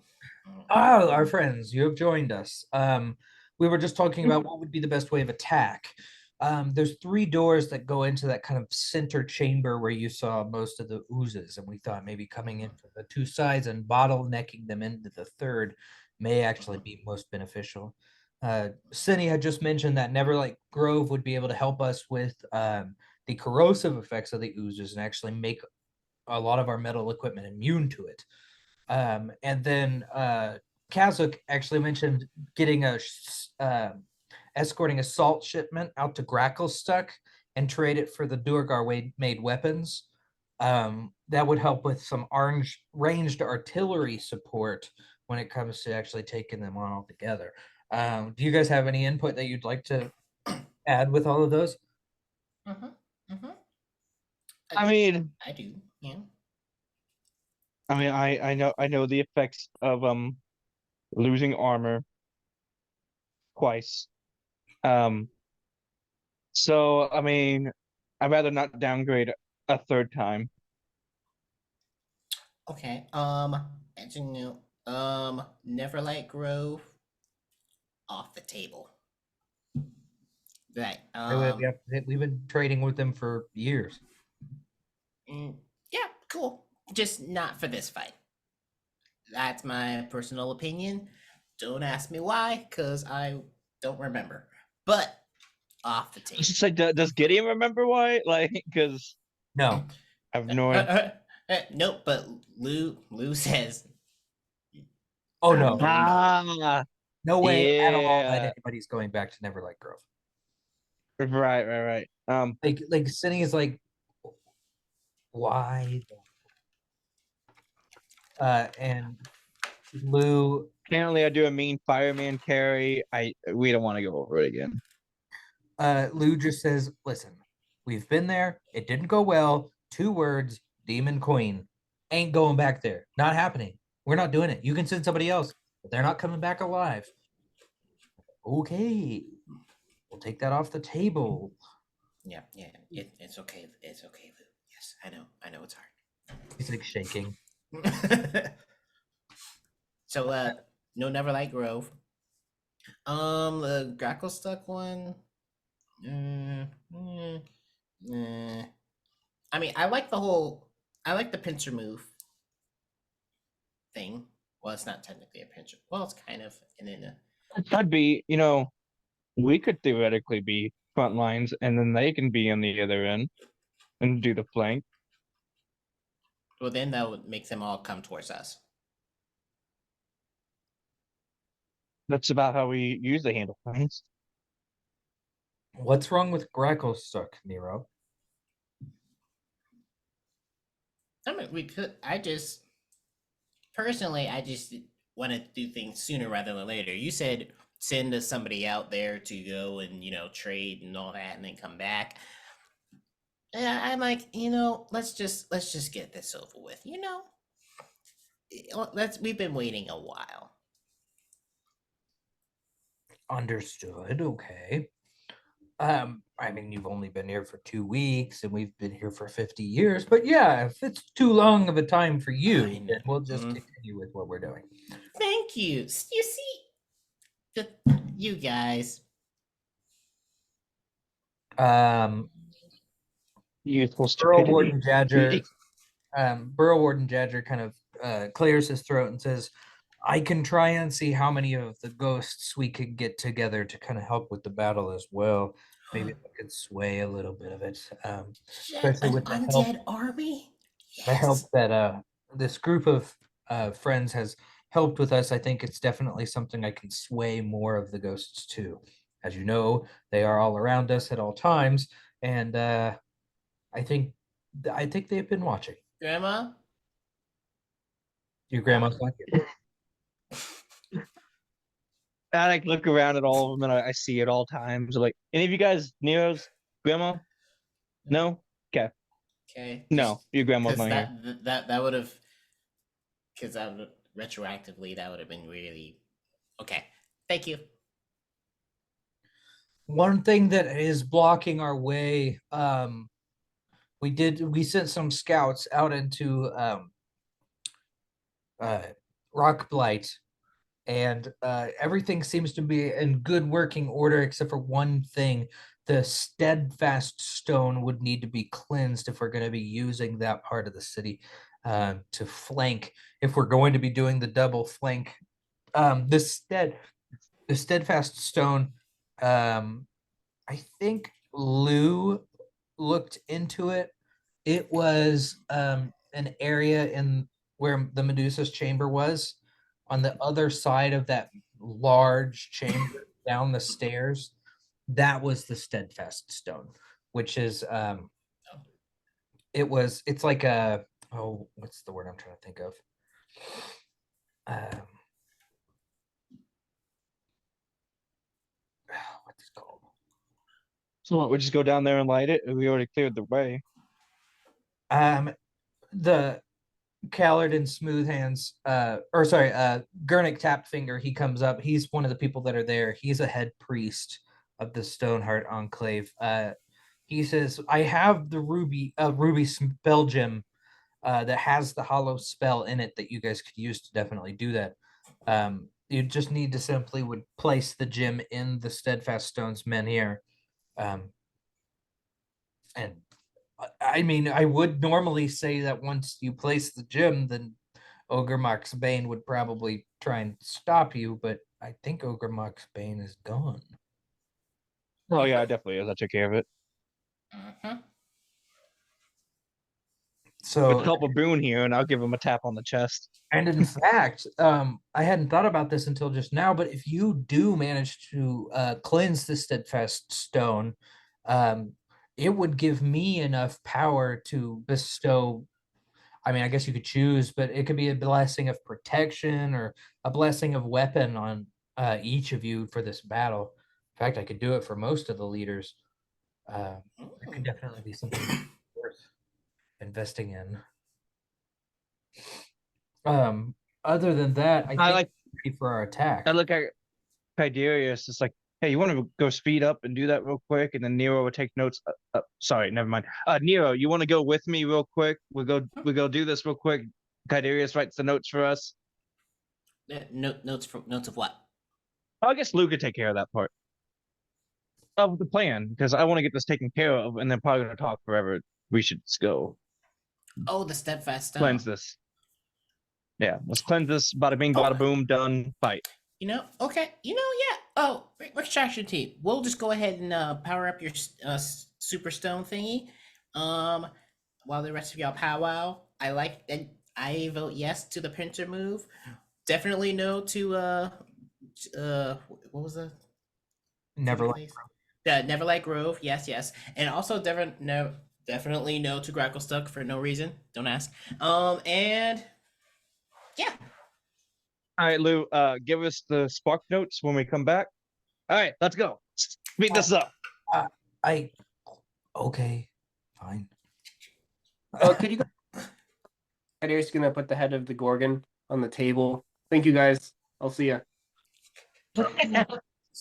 our friends, you have joined us. We were just talking about what would be the best way of attack. There's 3 doors that go into that kind of center chamber where you saw most of the oozes, and we thought maybe coming in from the 2 sides and bottlenecking them into the 3rd may actually be most beneficial. Cindy had just mentioned that Neverlight Grove would be able to help us with the corrosive effects of the oozes and actually make a lot of our metal equipment immune to it. And then Kazuk actually mentioned getting escorting a salt shipment out to Gracklestuck and trade it for the Durgar made weapons. That would help with some ranged artillery support when it comes to actually taking them on altogether. Do you guys have any input that you'd like to add with all of those? I mean, I do. Yeah. I mean, I know the effects of losing armor twice. So I mean, I'd rather not downgrade a 3rd time. Okay. As you know, Neverlight Grove off the table. Right. We've been trading with them for years. Yeah, cool. Just not for this fight. That's my personal opinion. Don't ask me why, because I don't remember. But off the table. It's just like, does Gideon remember why? Like, because No. I have no idea. Nope, but Lou says. Oh no. Ah, No way at all that yeah. anybody's going back to Neverlight Grove. Right. Like Cindy is like, why? And Lou, Apparently, I do a mean fireman carry. We don't want to go over it again. Lou just says, listen, we've been there. It didn't go well. 2 words, Demon Queen. Ain't going back there. Not happening. We're not doing it. You can send somebody else, but they're not coming back alive. Okay. We'll take that off the table. Yeah. It's okay. It's okay, Lou. Yes, I know it's hard. He's like shaking. So no Neverlight Grove. The Gracklestuck one. I mean, I like the pincer move thing. Well, it's not technically a pincer. Well, it's kind of, and then That'd be, we could theoretically be front lines, and then they can be on the other end and do the flank. well, then that would make them all come towards us. That's about how we usually handle things. What's wrong with Gracklestuck, Nero? I mean, we could. Personally, I just wanted to do things sooner rather than later. You said send somebody out there to go and trade and all that, and then come back. Yeah, I'm like, let's just get this over with. We've been waiting a while. Understood. Okay. I mean, you've only been here for 2 weeks, and we've been here for 50 years. But yeah, if it's too long of a time for you, then we'll just continue with what we're doing. Thank you. You see, you guys. Youthful Burrow stupidity. Warden Jadger kind of clears his throat and says, I can try and see how many of the ghosts we could get together to kind of help with the battle as well. Maybe I could sway a little bit of it. Especially An with the undead army? help that this group of friends has helped with us, I think it's definitely something I can sway more of the ghosts to. As you know, they are all around us at all times, and I think they've been watching. Grandma? Your grandma's like it. I like look around at all of them and I see at all times. Like, any of you guys, Nero's grandma? No? Okay. Okay. No, your grandma's Because not here. that would have, because that would retroactively that would have been really okay. Thank you. One thing that is blocking our way, we sent some scouts out into ROCKBLIGHT, and everything seems to be in good working order except for one thing. The steadfast stone would need to be cleansed if we're going to be using that part of the city to flank. If we're going to be doing the double flank, the steadfast stone. I think Lou looked into it. It was an area in where the Medusa's chamber was, on the other side of that large chamber down the stairs. That was the steadfast stone, which is it's like a, oh, what's the word I'm trying to think of? What's it called? So what, we just go down there and light it? We already cleared the way. The Callard and Smooth Hands, Gurnick Tapfinger, he comes up. He's one of the people that are there. He's a head priest of the Stoneheart Enclave. He says, I have the ruby spell gem that has the hollow spell in it that you guys could use to definitely do that. You just need to simply would place the gem in the Steadfast Stone's menhir. And I mean, I would normally say that once you place the gem, then Ogre Mark's Bane would probably try and stop you, but I think Ogre Mark's Bane is gone. Oh yeah, it definitely is. I took care of it. So With help of Boone here, and I'll give him a tap on the chest. And in fact, I hadn't thought about this until just now, but if you do manage to cleanse the steadfast stone, it would give me enough power to bestow. I mean, I guess you could choose, but it could be a blessing of protection or a blessing of weapon on each of you for this battle. In fact, I could do it for most of the leaders. It could definitely be something worth investing in. Other than that, I think like ready for our attack. I look at Tiberius. It's like, hey, you want to go speed up and do that real quick, and then Nero will take notes. Sorry, never mind. Nero, you want to go with me real quick? We go do this real quick. Tiberius writes the notes for us. Notes of what? I guess Lou could take care of that part of the plan, because I want to get this taken care of, and then probably gonna talk forever. We should just go Oh, the steadfast stone. cleanse this. Yeah, let's cleanse this. Bada bing, bada boom, done. Fight. Okay. Yeah. Oh, extraction team. We'll just go ahead and power up your super stone thingy. While the rest of y'all powwow, I vote yes to the pincer move. Definitely no to what was the Neverland. Neverlight Grove. Yes, and also definitely no to Grackle Stuck for no reason. Don't ask. And yeah. All right, Lou. Give us the spark notes when we come back. All right, let's go. Speed this up. Okay, fine. Could you go? Tiberius gonna put the head of the Gorgon on the table. Thank you, guys. I'll see ya.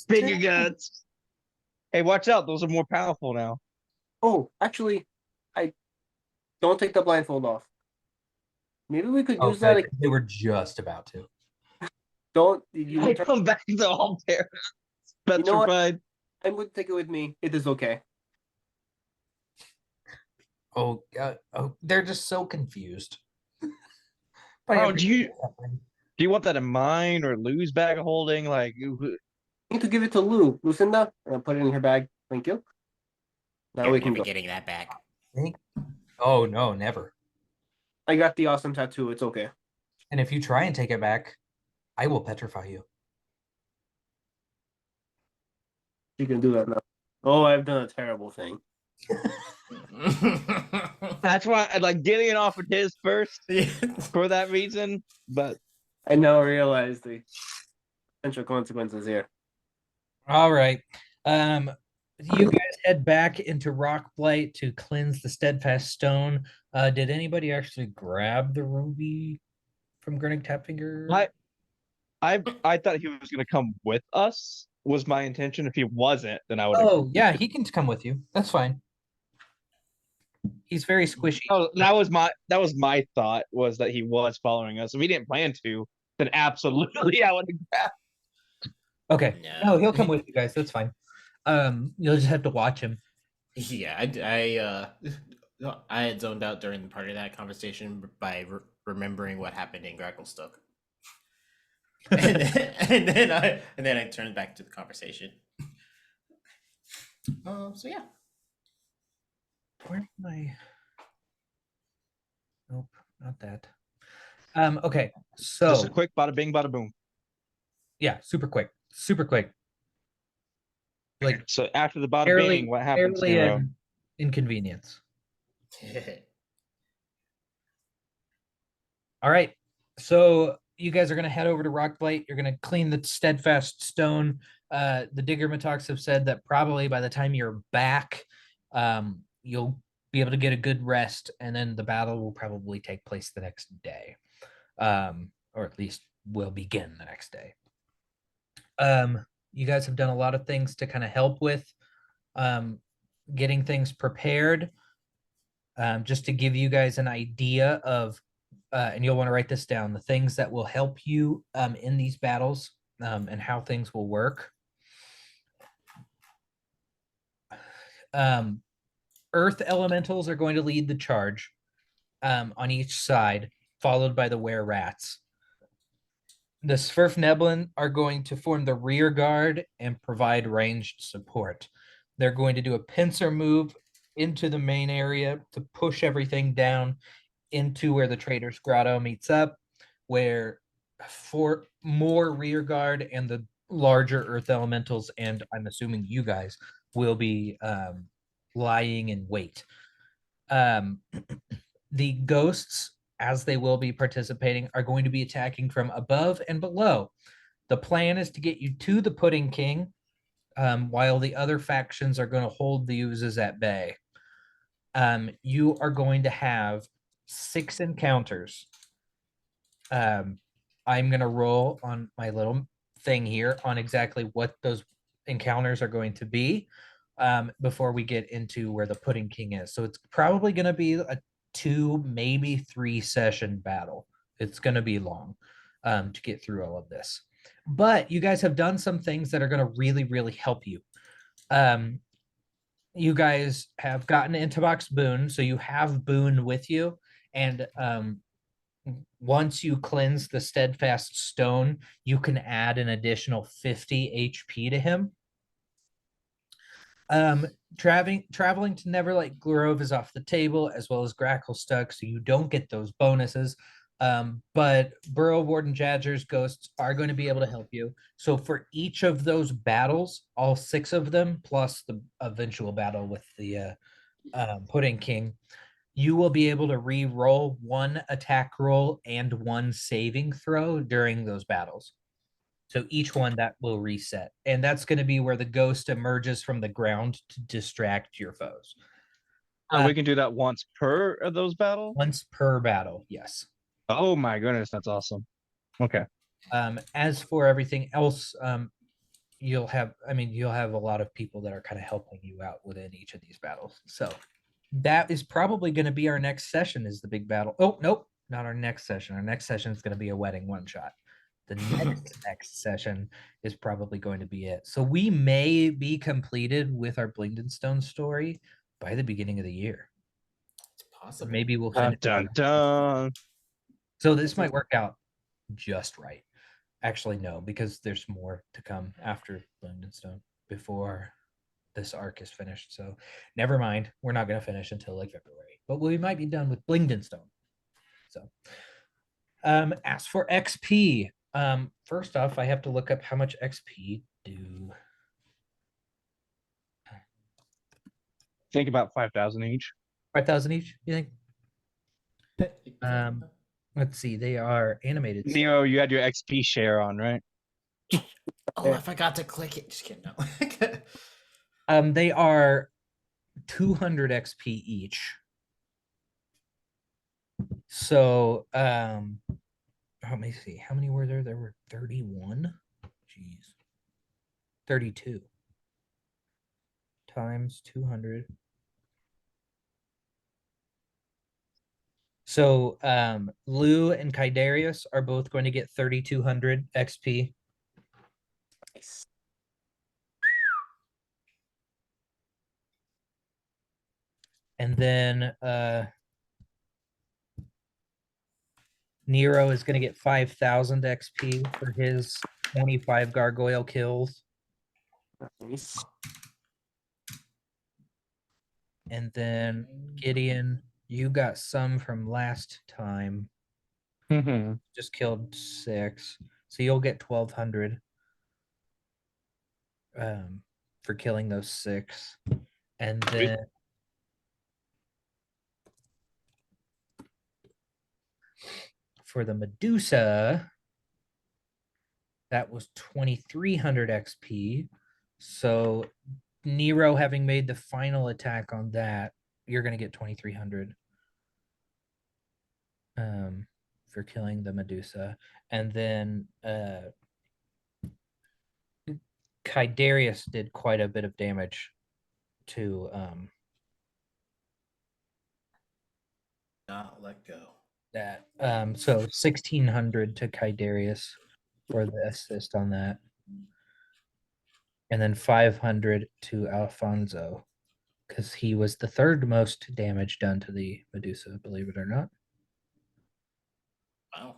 Finger guns. Hey, watch out. Those are more powerful now. Oh, actually, I don't take the blindfold off. Maybe we could use that. They were just about to. Don't you? I come back to all there. Petrified. I'm going to take it with me. It is okay. Oh, they're just so confused. Oh, do you want that in mine or Lou's bag of holding? Like, I need to give it to Lou. Lucinda, I'll put it in her bag. Thank you. Now You're we can never go. getting that back. Oh no, never. I got the awesome tattoo. It's okay. And if you try and take it back, I will petrify you. You can do that now. Oh, I've done a terrible thing. That's why I like Gideon offered his first Yeah. for that reason, but I now realize the potential consequences here. All right. You guys head back into Rockblight to cleanse the steadfast stone. Did anybody actually grab the ruby from Grinning Tapfinger? I thought he was gonna come with us. Was my intention. If he wasn't, then I would have. Oh, yeah, he can come with you. That's fine. He's very squishy. Oh, that was my thought, was that he was following us. If we didn't plan to, then absolutely I would have grabbed. Okay. No. No, he'll come with you guys. That's fine. You'll just have to watch him. Yeah, I had zoned out during part of that conversation by remembering what happened in Gracklestuck. and then I turned back to the conversation. So yeah. Where's my? Nope, not that. Okay, so Just a quick bada bing, bada boom. yeah, super quick, super quick. Like So after the bada barely, bing, what happens, barely Nero? an inconvenience. All right, so you guys are gonna head over to Rockblight. You're gonna clean the steadfast stone. The digger Matox have said that probably by the time you're back, you'll be able to get a good rest, and then the battle will probably take place the next day, or at least will begin the next day. You guys have done a lot of things to kind of help with getting things prepared. Just to give you guys an idea of, and you'll want to write this down, the things that will help you in these battles and how things will work. Earth elementals are going to lead the charge on each side, followed by the were rats. The Sverfneblin are going to form the rear guard and provide ranged support. They're going to do a pincer move into the main area to push everything down into where the Trader's Grotto meets up, where for more rear guard and the larger earth elementals, and I'm assuming you guys, will be lying in wait. The ghosts, as they will be participating, are going to be attacking from above and below. The plan is to get you to the Pudding King, while the other factions are going to hold the oozes at bay. You are going to have 6 encounters. I'm going to roll on my little thing here on exactly what those encounters are going to be before we get into where the Pudding King is. So it's probably going to be a 2, maybe 3 session battle. It's going to be long to get through all of this. But you guys have done some things that are going to really, really help you. You guys have gotten into box Boon, so you have Boon with you. And once you cleanse the steadfast stone, you can add an additional 50 HP to him. Traveling to Neverlight Grove is off the table, as well as Gracklestuck, so you don't get those bonuses. But Burrow Warden Jadger's ghosts are going to be able to help you. So for each of those battles, all 6 of them, plus the eventual battle with the Pudding King, you will be able to re-roll 1 attack roll and 1 saving throw during those battles. So each one that will reset. And that's going to be where the ghost emerges from the ground to distract your foes. We can do that once per of those battles? Once per battle, yes. Oh my goodness, that's awesome. Okay. As for everything else, you'll have a lot of people that are kind of helping you out within each of these battles. So that is probably going to be our next session, is the big battle. Oh, nope, not our next session. Our next session is going to be a wedding one shot. The next session is probably going to be it. So we may be completed with our Blingdenstone story by the beginning of the year. It's possible. Or maybe we'll Dun, finish. dun, dun. So this might work out just right. Actually, no, because there's more to come after Blingdenstone before this arc is finished. So never mind. We're not going to finish until like February, but we might be done with Blingdenstone. So as for XP, First off, I have to look up how much XP do. Think about 5,000 each. 5,000 each, you think? Let's see. They are animated. Nero, you had your XP share on, right? Oh, I forgot to click it. Just kidding. No. They are 200 XP each. So, let me see. How many were there? There were 31. Jeez. 32 times 200. So, Lou and Kydarius are both going to get 3,200 XP. Nice. And then Nero is going to get 5,000 XP for his 25 gargoyle kills. Nice. And then Gideon, you got some from last time. Mm-hmm. Just killed 6. So you'll get 1,200 for killing those 6. And then for the Medusa, that was 2,300 XP. So Nero, having made the final attack on that, you're going to get 2,300 for killing the Medusa. And then Kydarius did quite a bit of damage to Not let go. that. So 1,600 to Kydarius for the assist on that. And then 500 to Alfonso, because he was the third most damage done to the Medusa, believe it or not. Wow.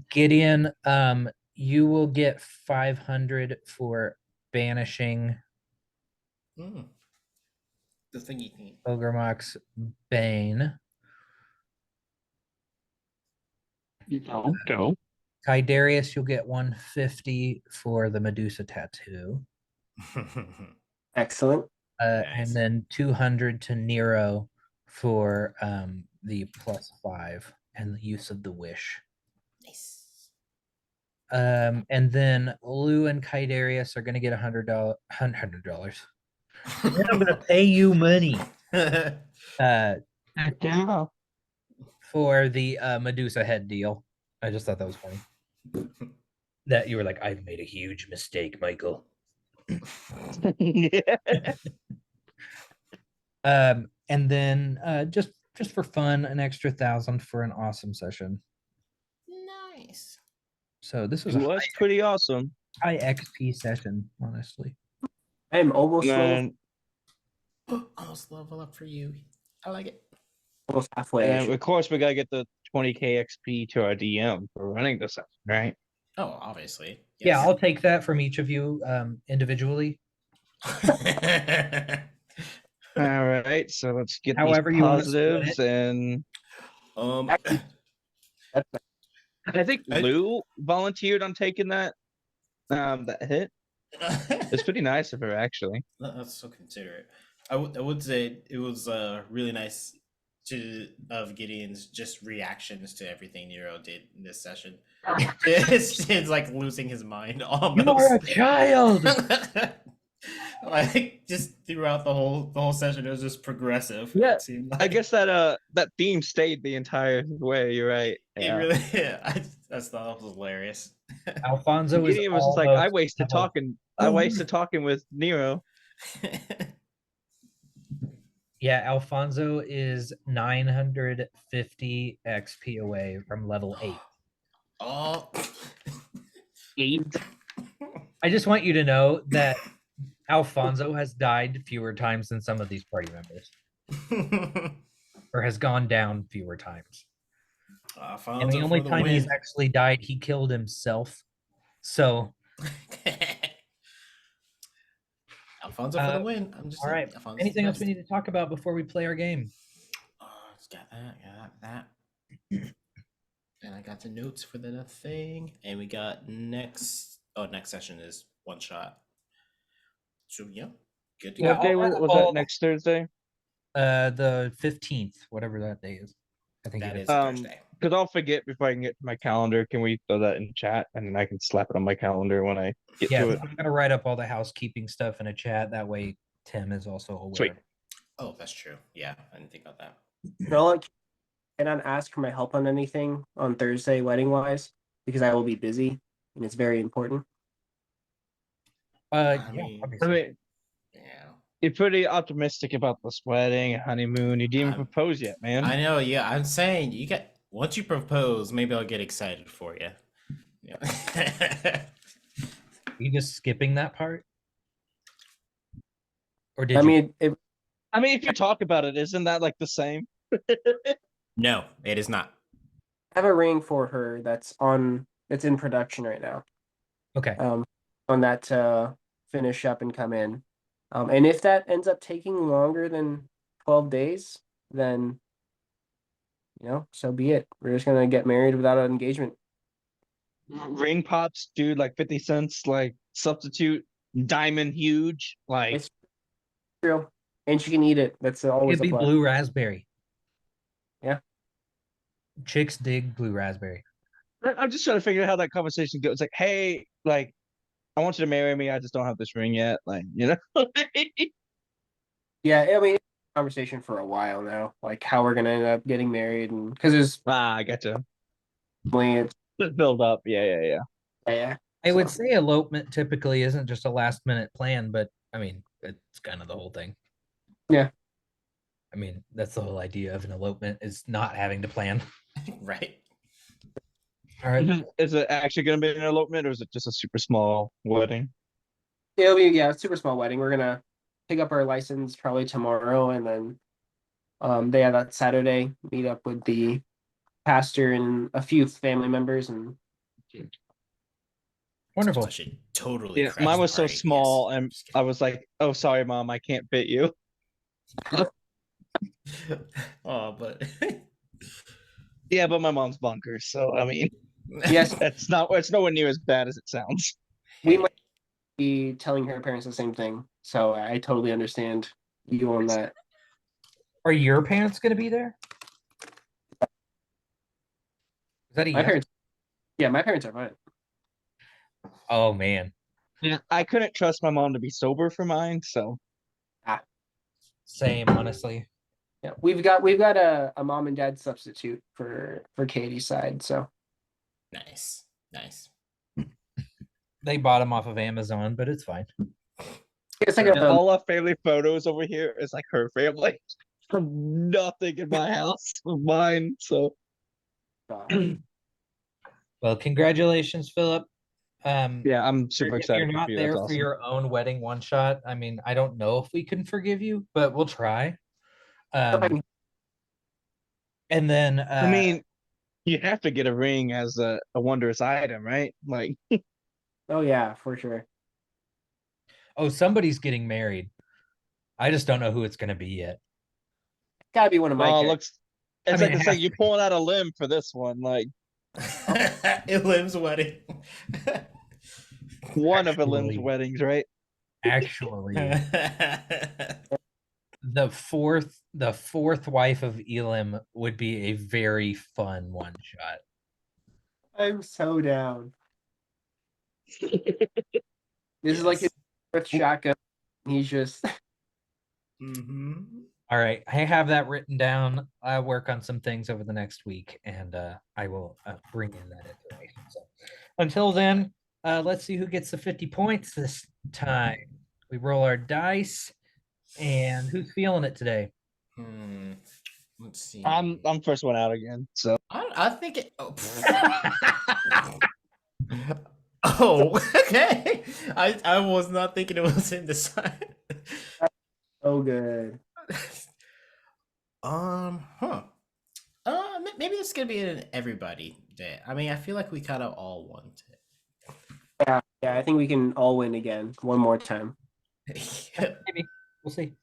Gideon, you will get 500 for banishing Mm. The thingy thing. Ogremok's Bane. Go. Kydarius, you'll get 150 for the Medusa tattoo. Excellent. Nice. And then 200 to Nero for the +5 and the use of the wish. Nice. And then Lou and Kydarius are going to get $100. $100. And then I'm going to pay you money for the Medusa head deal. I just thought that was funny. That you were like, I've made a huge mistake, Michael. Yeah. And then just for fun, an extra 1,000 for an awesome session. Nice. So this was It a was pretty awesome. high XP session, honestly. I'm almost And, Almost level up for you. I like it. almost halfway. and of course, we got to get the 20k XP to our DM for running the session, right? Oh, obviously. Yeah, I'll take that from each of you individually. All right, so let's get However these you wanna split positives, and I think I- Lou volunteered on taking that hit. It's pretty nice of her, actually. That's so considerate. I would say it was really nice of Gideon's just reactions to everything Nero did in this session. It's like losing his mind almost. You're a child. Like just throughout the whole session, it was just progressive. Yeah, it seemed like. I guess that theme stayed the entire way. You're right. It really. I just thought it was hilarious. Alfonso is Gideon was just like, I almost wasted level- talking. I wasted talking with Nero. Yeah, Alfonso is 950 XP away from level 8. Oh. I just want you to know that Alfonso has died fewer times than some of these party members, or has gone down fewer times. And the only time he's actually died, he killed himself. So, Alfonso for the win. I'm just all right. Alfonso's Anything else best. we need to talk about before we play our game? Oh, it's got that, got that. And I got the notes for the thing, and we got next. Oh, next session is one shot. So yeah, good to Yeah, What day I'll have was that? Next Thursday? the 15th, whatever that day is. I think That it is is. a Thursday. Because I'll forget before I can get to my calendar. Can we throw that in chat and then I can slap it on my calendar when I get Yeah, to so it? I'm gonna write up all the housekeeping stuff in a chat. That way Tim is also aware. Sweet. Oh, that's true. Yeah, I didn't think about that. No, can I ask for my help on anything on Thursday, wedding wise, because I will be busy and it's very important. I Yeah, mean- I obviously. mean, Yeah. you're pretty optimistic about this wedding, honeymoon. You didn't even I'm- propose yet, man. I know. Yeah, I'm saying you get once you propose, maybe I'll get excited for you. Yeah. You just skipping that part? Or did I you? mean, I mean, if you talk about it, isn't that like the same? No, it is not. I have a ring for her it's in production right now. Okay. On that to finish up and come in. And if that ends up taking longer than 12 days, then so be it. We're just gonna get married without an engagement. Ring pops, dude, like 50 cents, like substitute, diamond huge. Like, It's true. And she can eat it. That's always It'd a be plus. blue raspberry. Yeah. Chicks dig blue raspberry. I'm just trying to figure out how that conversation goes. Like, hey, like, I want you to marry me. I just don't have this ring yet. Like, you know? Yeah, I mean, it's a conversation for a while now, like how we're gonna end up getting married, and because there's I gotcha. it's Just build up. Yeah. yeah. I would So, say elopement typically isn't just a last minute plan, but I mean, it's kind of the whole thing. Yeah. I mean, that's the whole idea of an elopement is not having to plan. Right. All right. Is it actually going to be an elopement or is it just a super small wedding? it'll be a super small wedding. We're gonna pick up our license probably tomorrow, and then that Saturday meet up with the pastor and a few family members, and Wonderful. So I should totally. Yeah, crash mine the was so party. small, Yes. and Just I was like, "Oh, sorry, mom, I can't fit you." kidding. Oh, but Yeah, but my mom's bonkers, so I mean, yes, it's nowhere near as bad as it sounds. we might be telling her parents the same thing. So I totally understand you on that. Are your parents going to be there? Is that a My yes? parents, yeah, my parents are fine. Oh man, Yeah, I couldn't trust my mom to be sober for mine, so same honestly. Yeah, we've got a mom and dad substitute for Katie's side. So nice. They bought them off of Amazon, but it's fine. it's like and a all our family photos over here is like her family. Nothing in my house of mine, so Well, congratulations, Philip. yeah, I'm super If excited you're for not you. there That's for awesome. your own wedding one shot, I mean, I don't know if we can forgive you, but we'll try. And then I mean, you have to get a ring as a wondrous item, right? Like, oh yeah, for sure. oh, somebody's getting married. I just don't know who it's going to be yet. Gotta be one of my oh, kids. looks. It's I mean, like it it's has like you're to be. pulling out a limb for this one. Like Elim's wedding. one of Elim's Actually- weddings, right? Actually, the fourth wife of Elim would be a very fun one shot. I'm so down. This is like his first shotgun. He's just Mm-hmm. All right, I have that written down. I work on some things over the next week, and I will bring in that information. So, until then, let's see who gets the 50 points this time. We roll our dice, and who's feeling it today? Let's see. I'm first one out again. So I think it. Oh, oh, okay. I was not thinking it was in the side. so good. Huh. Maybe it's gonna be an everybody day. I mean, I feel like we kind of all want Yeah, I think we can all win again one more time. it. Maybe we'll see.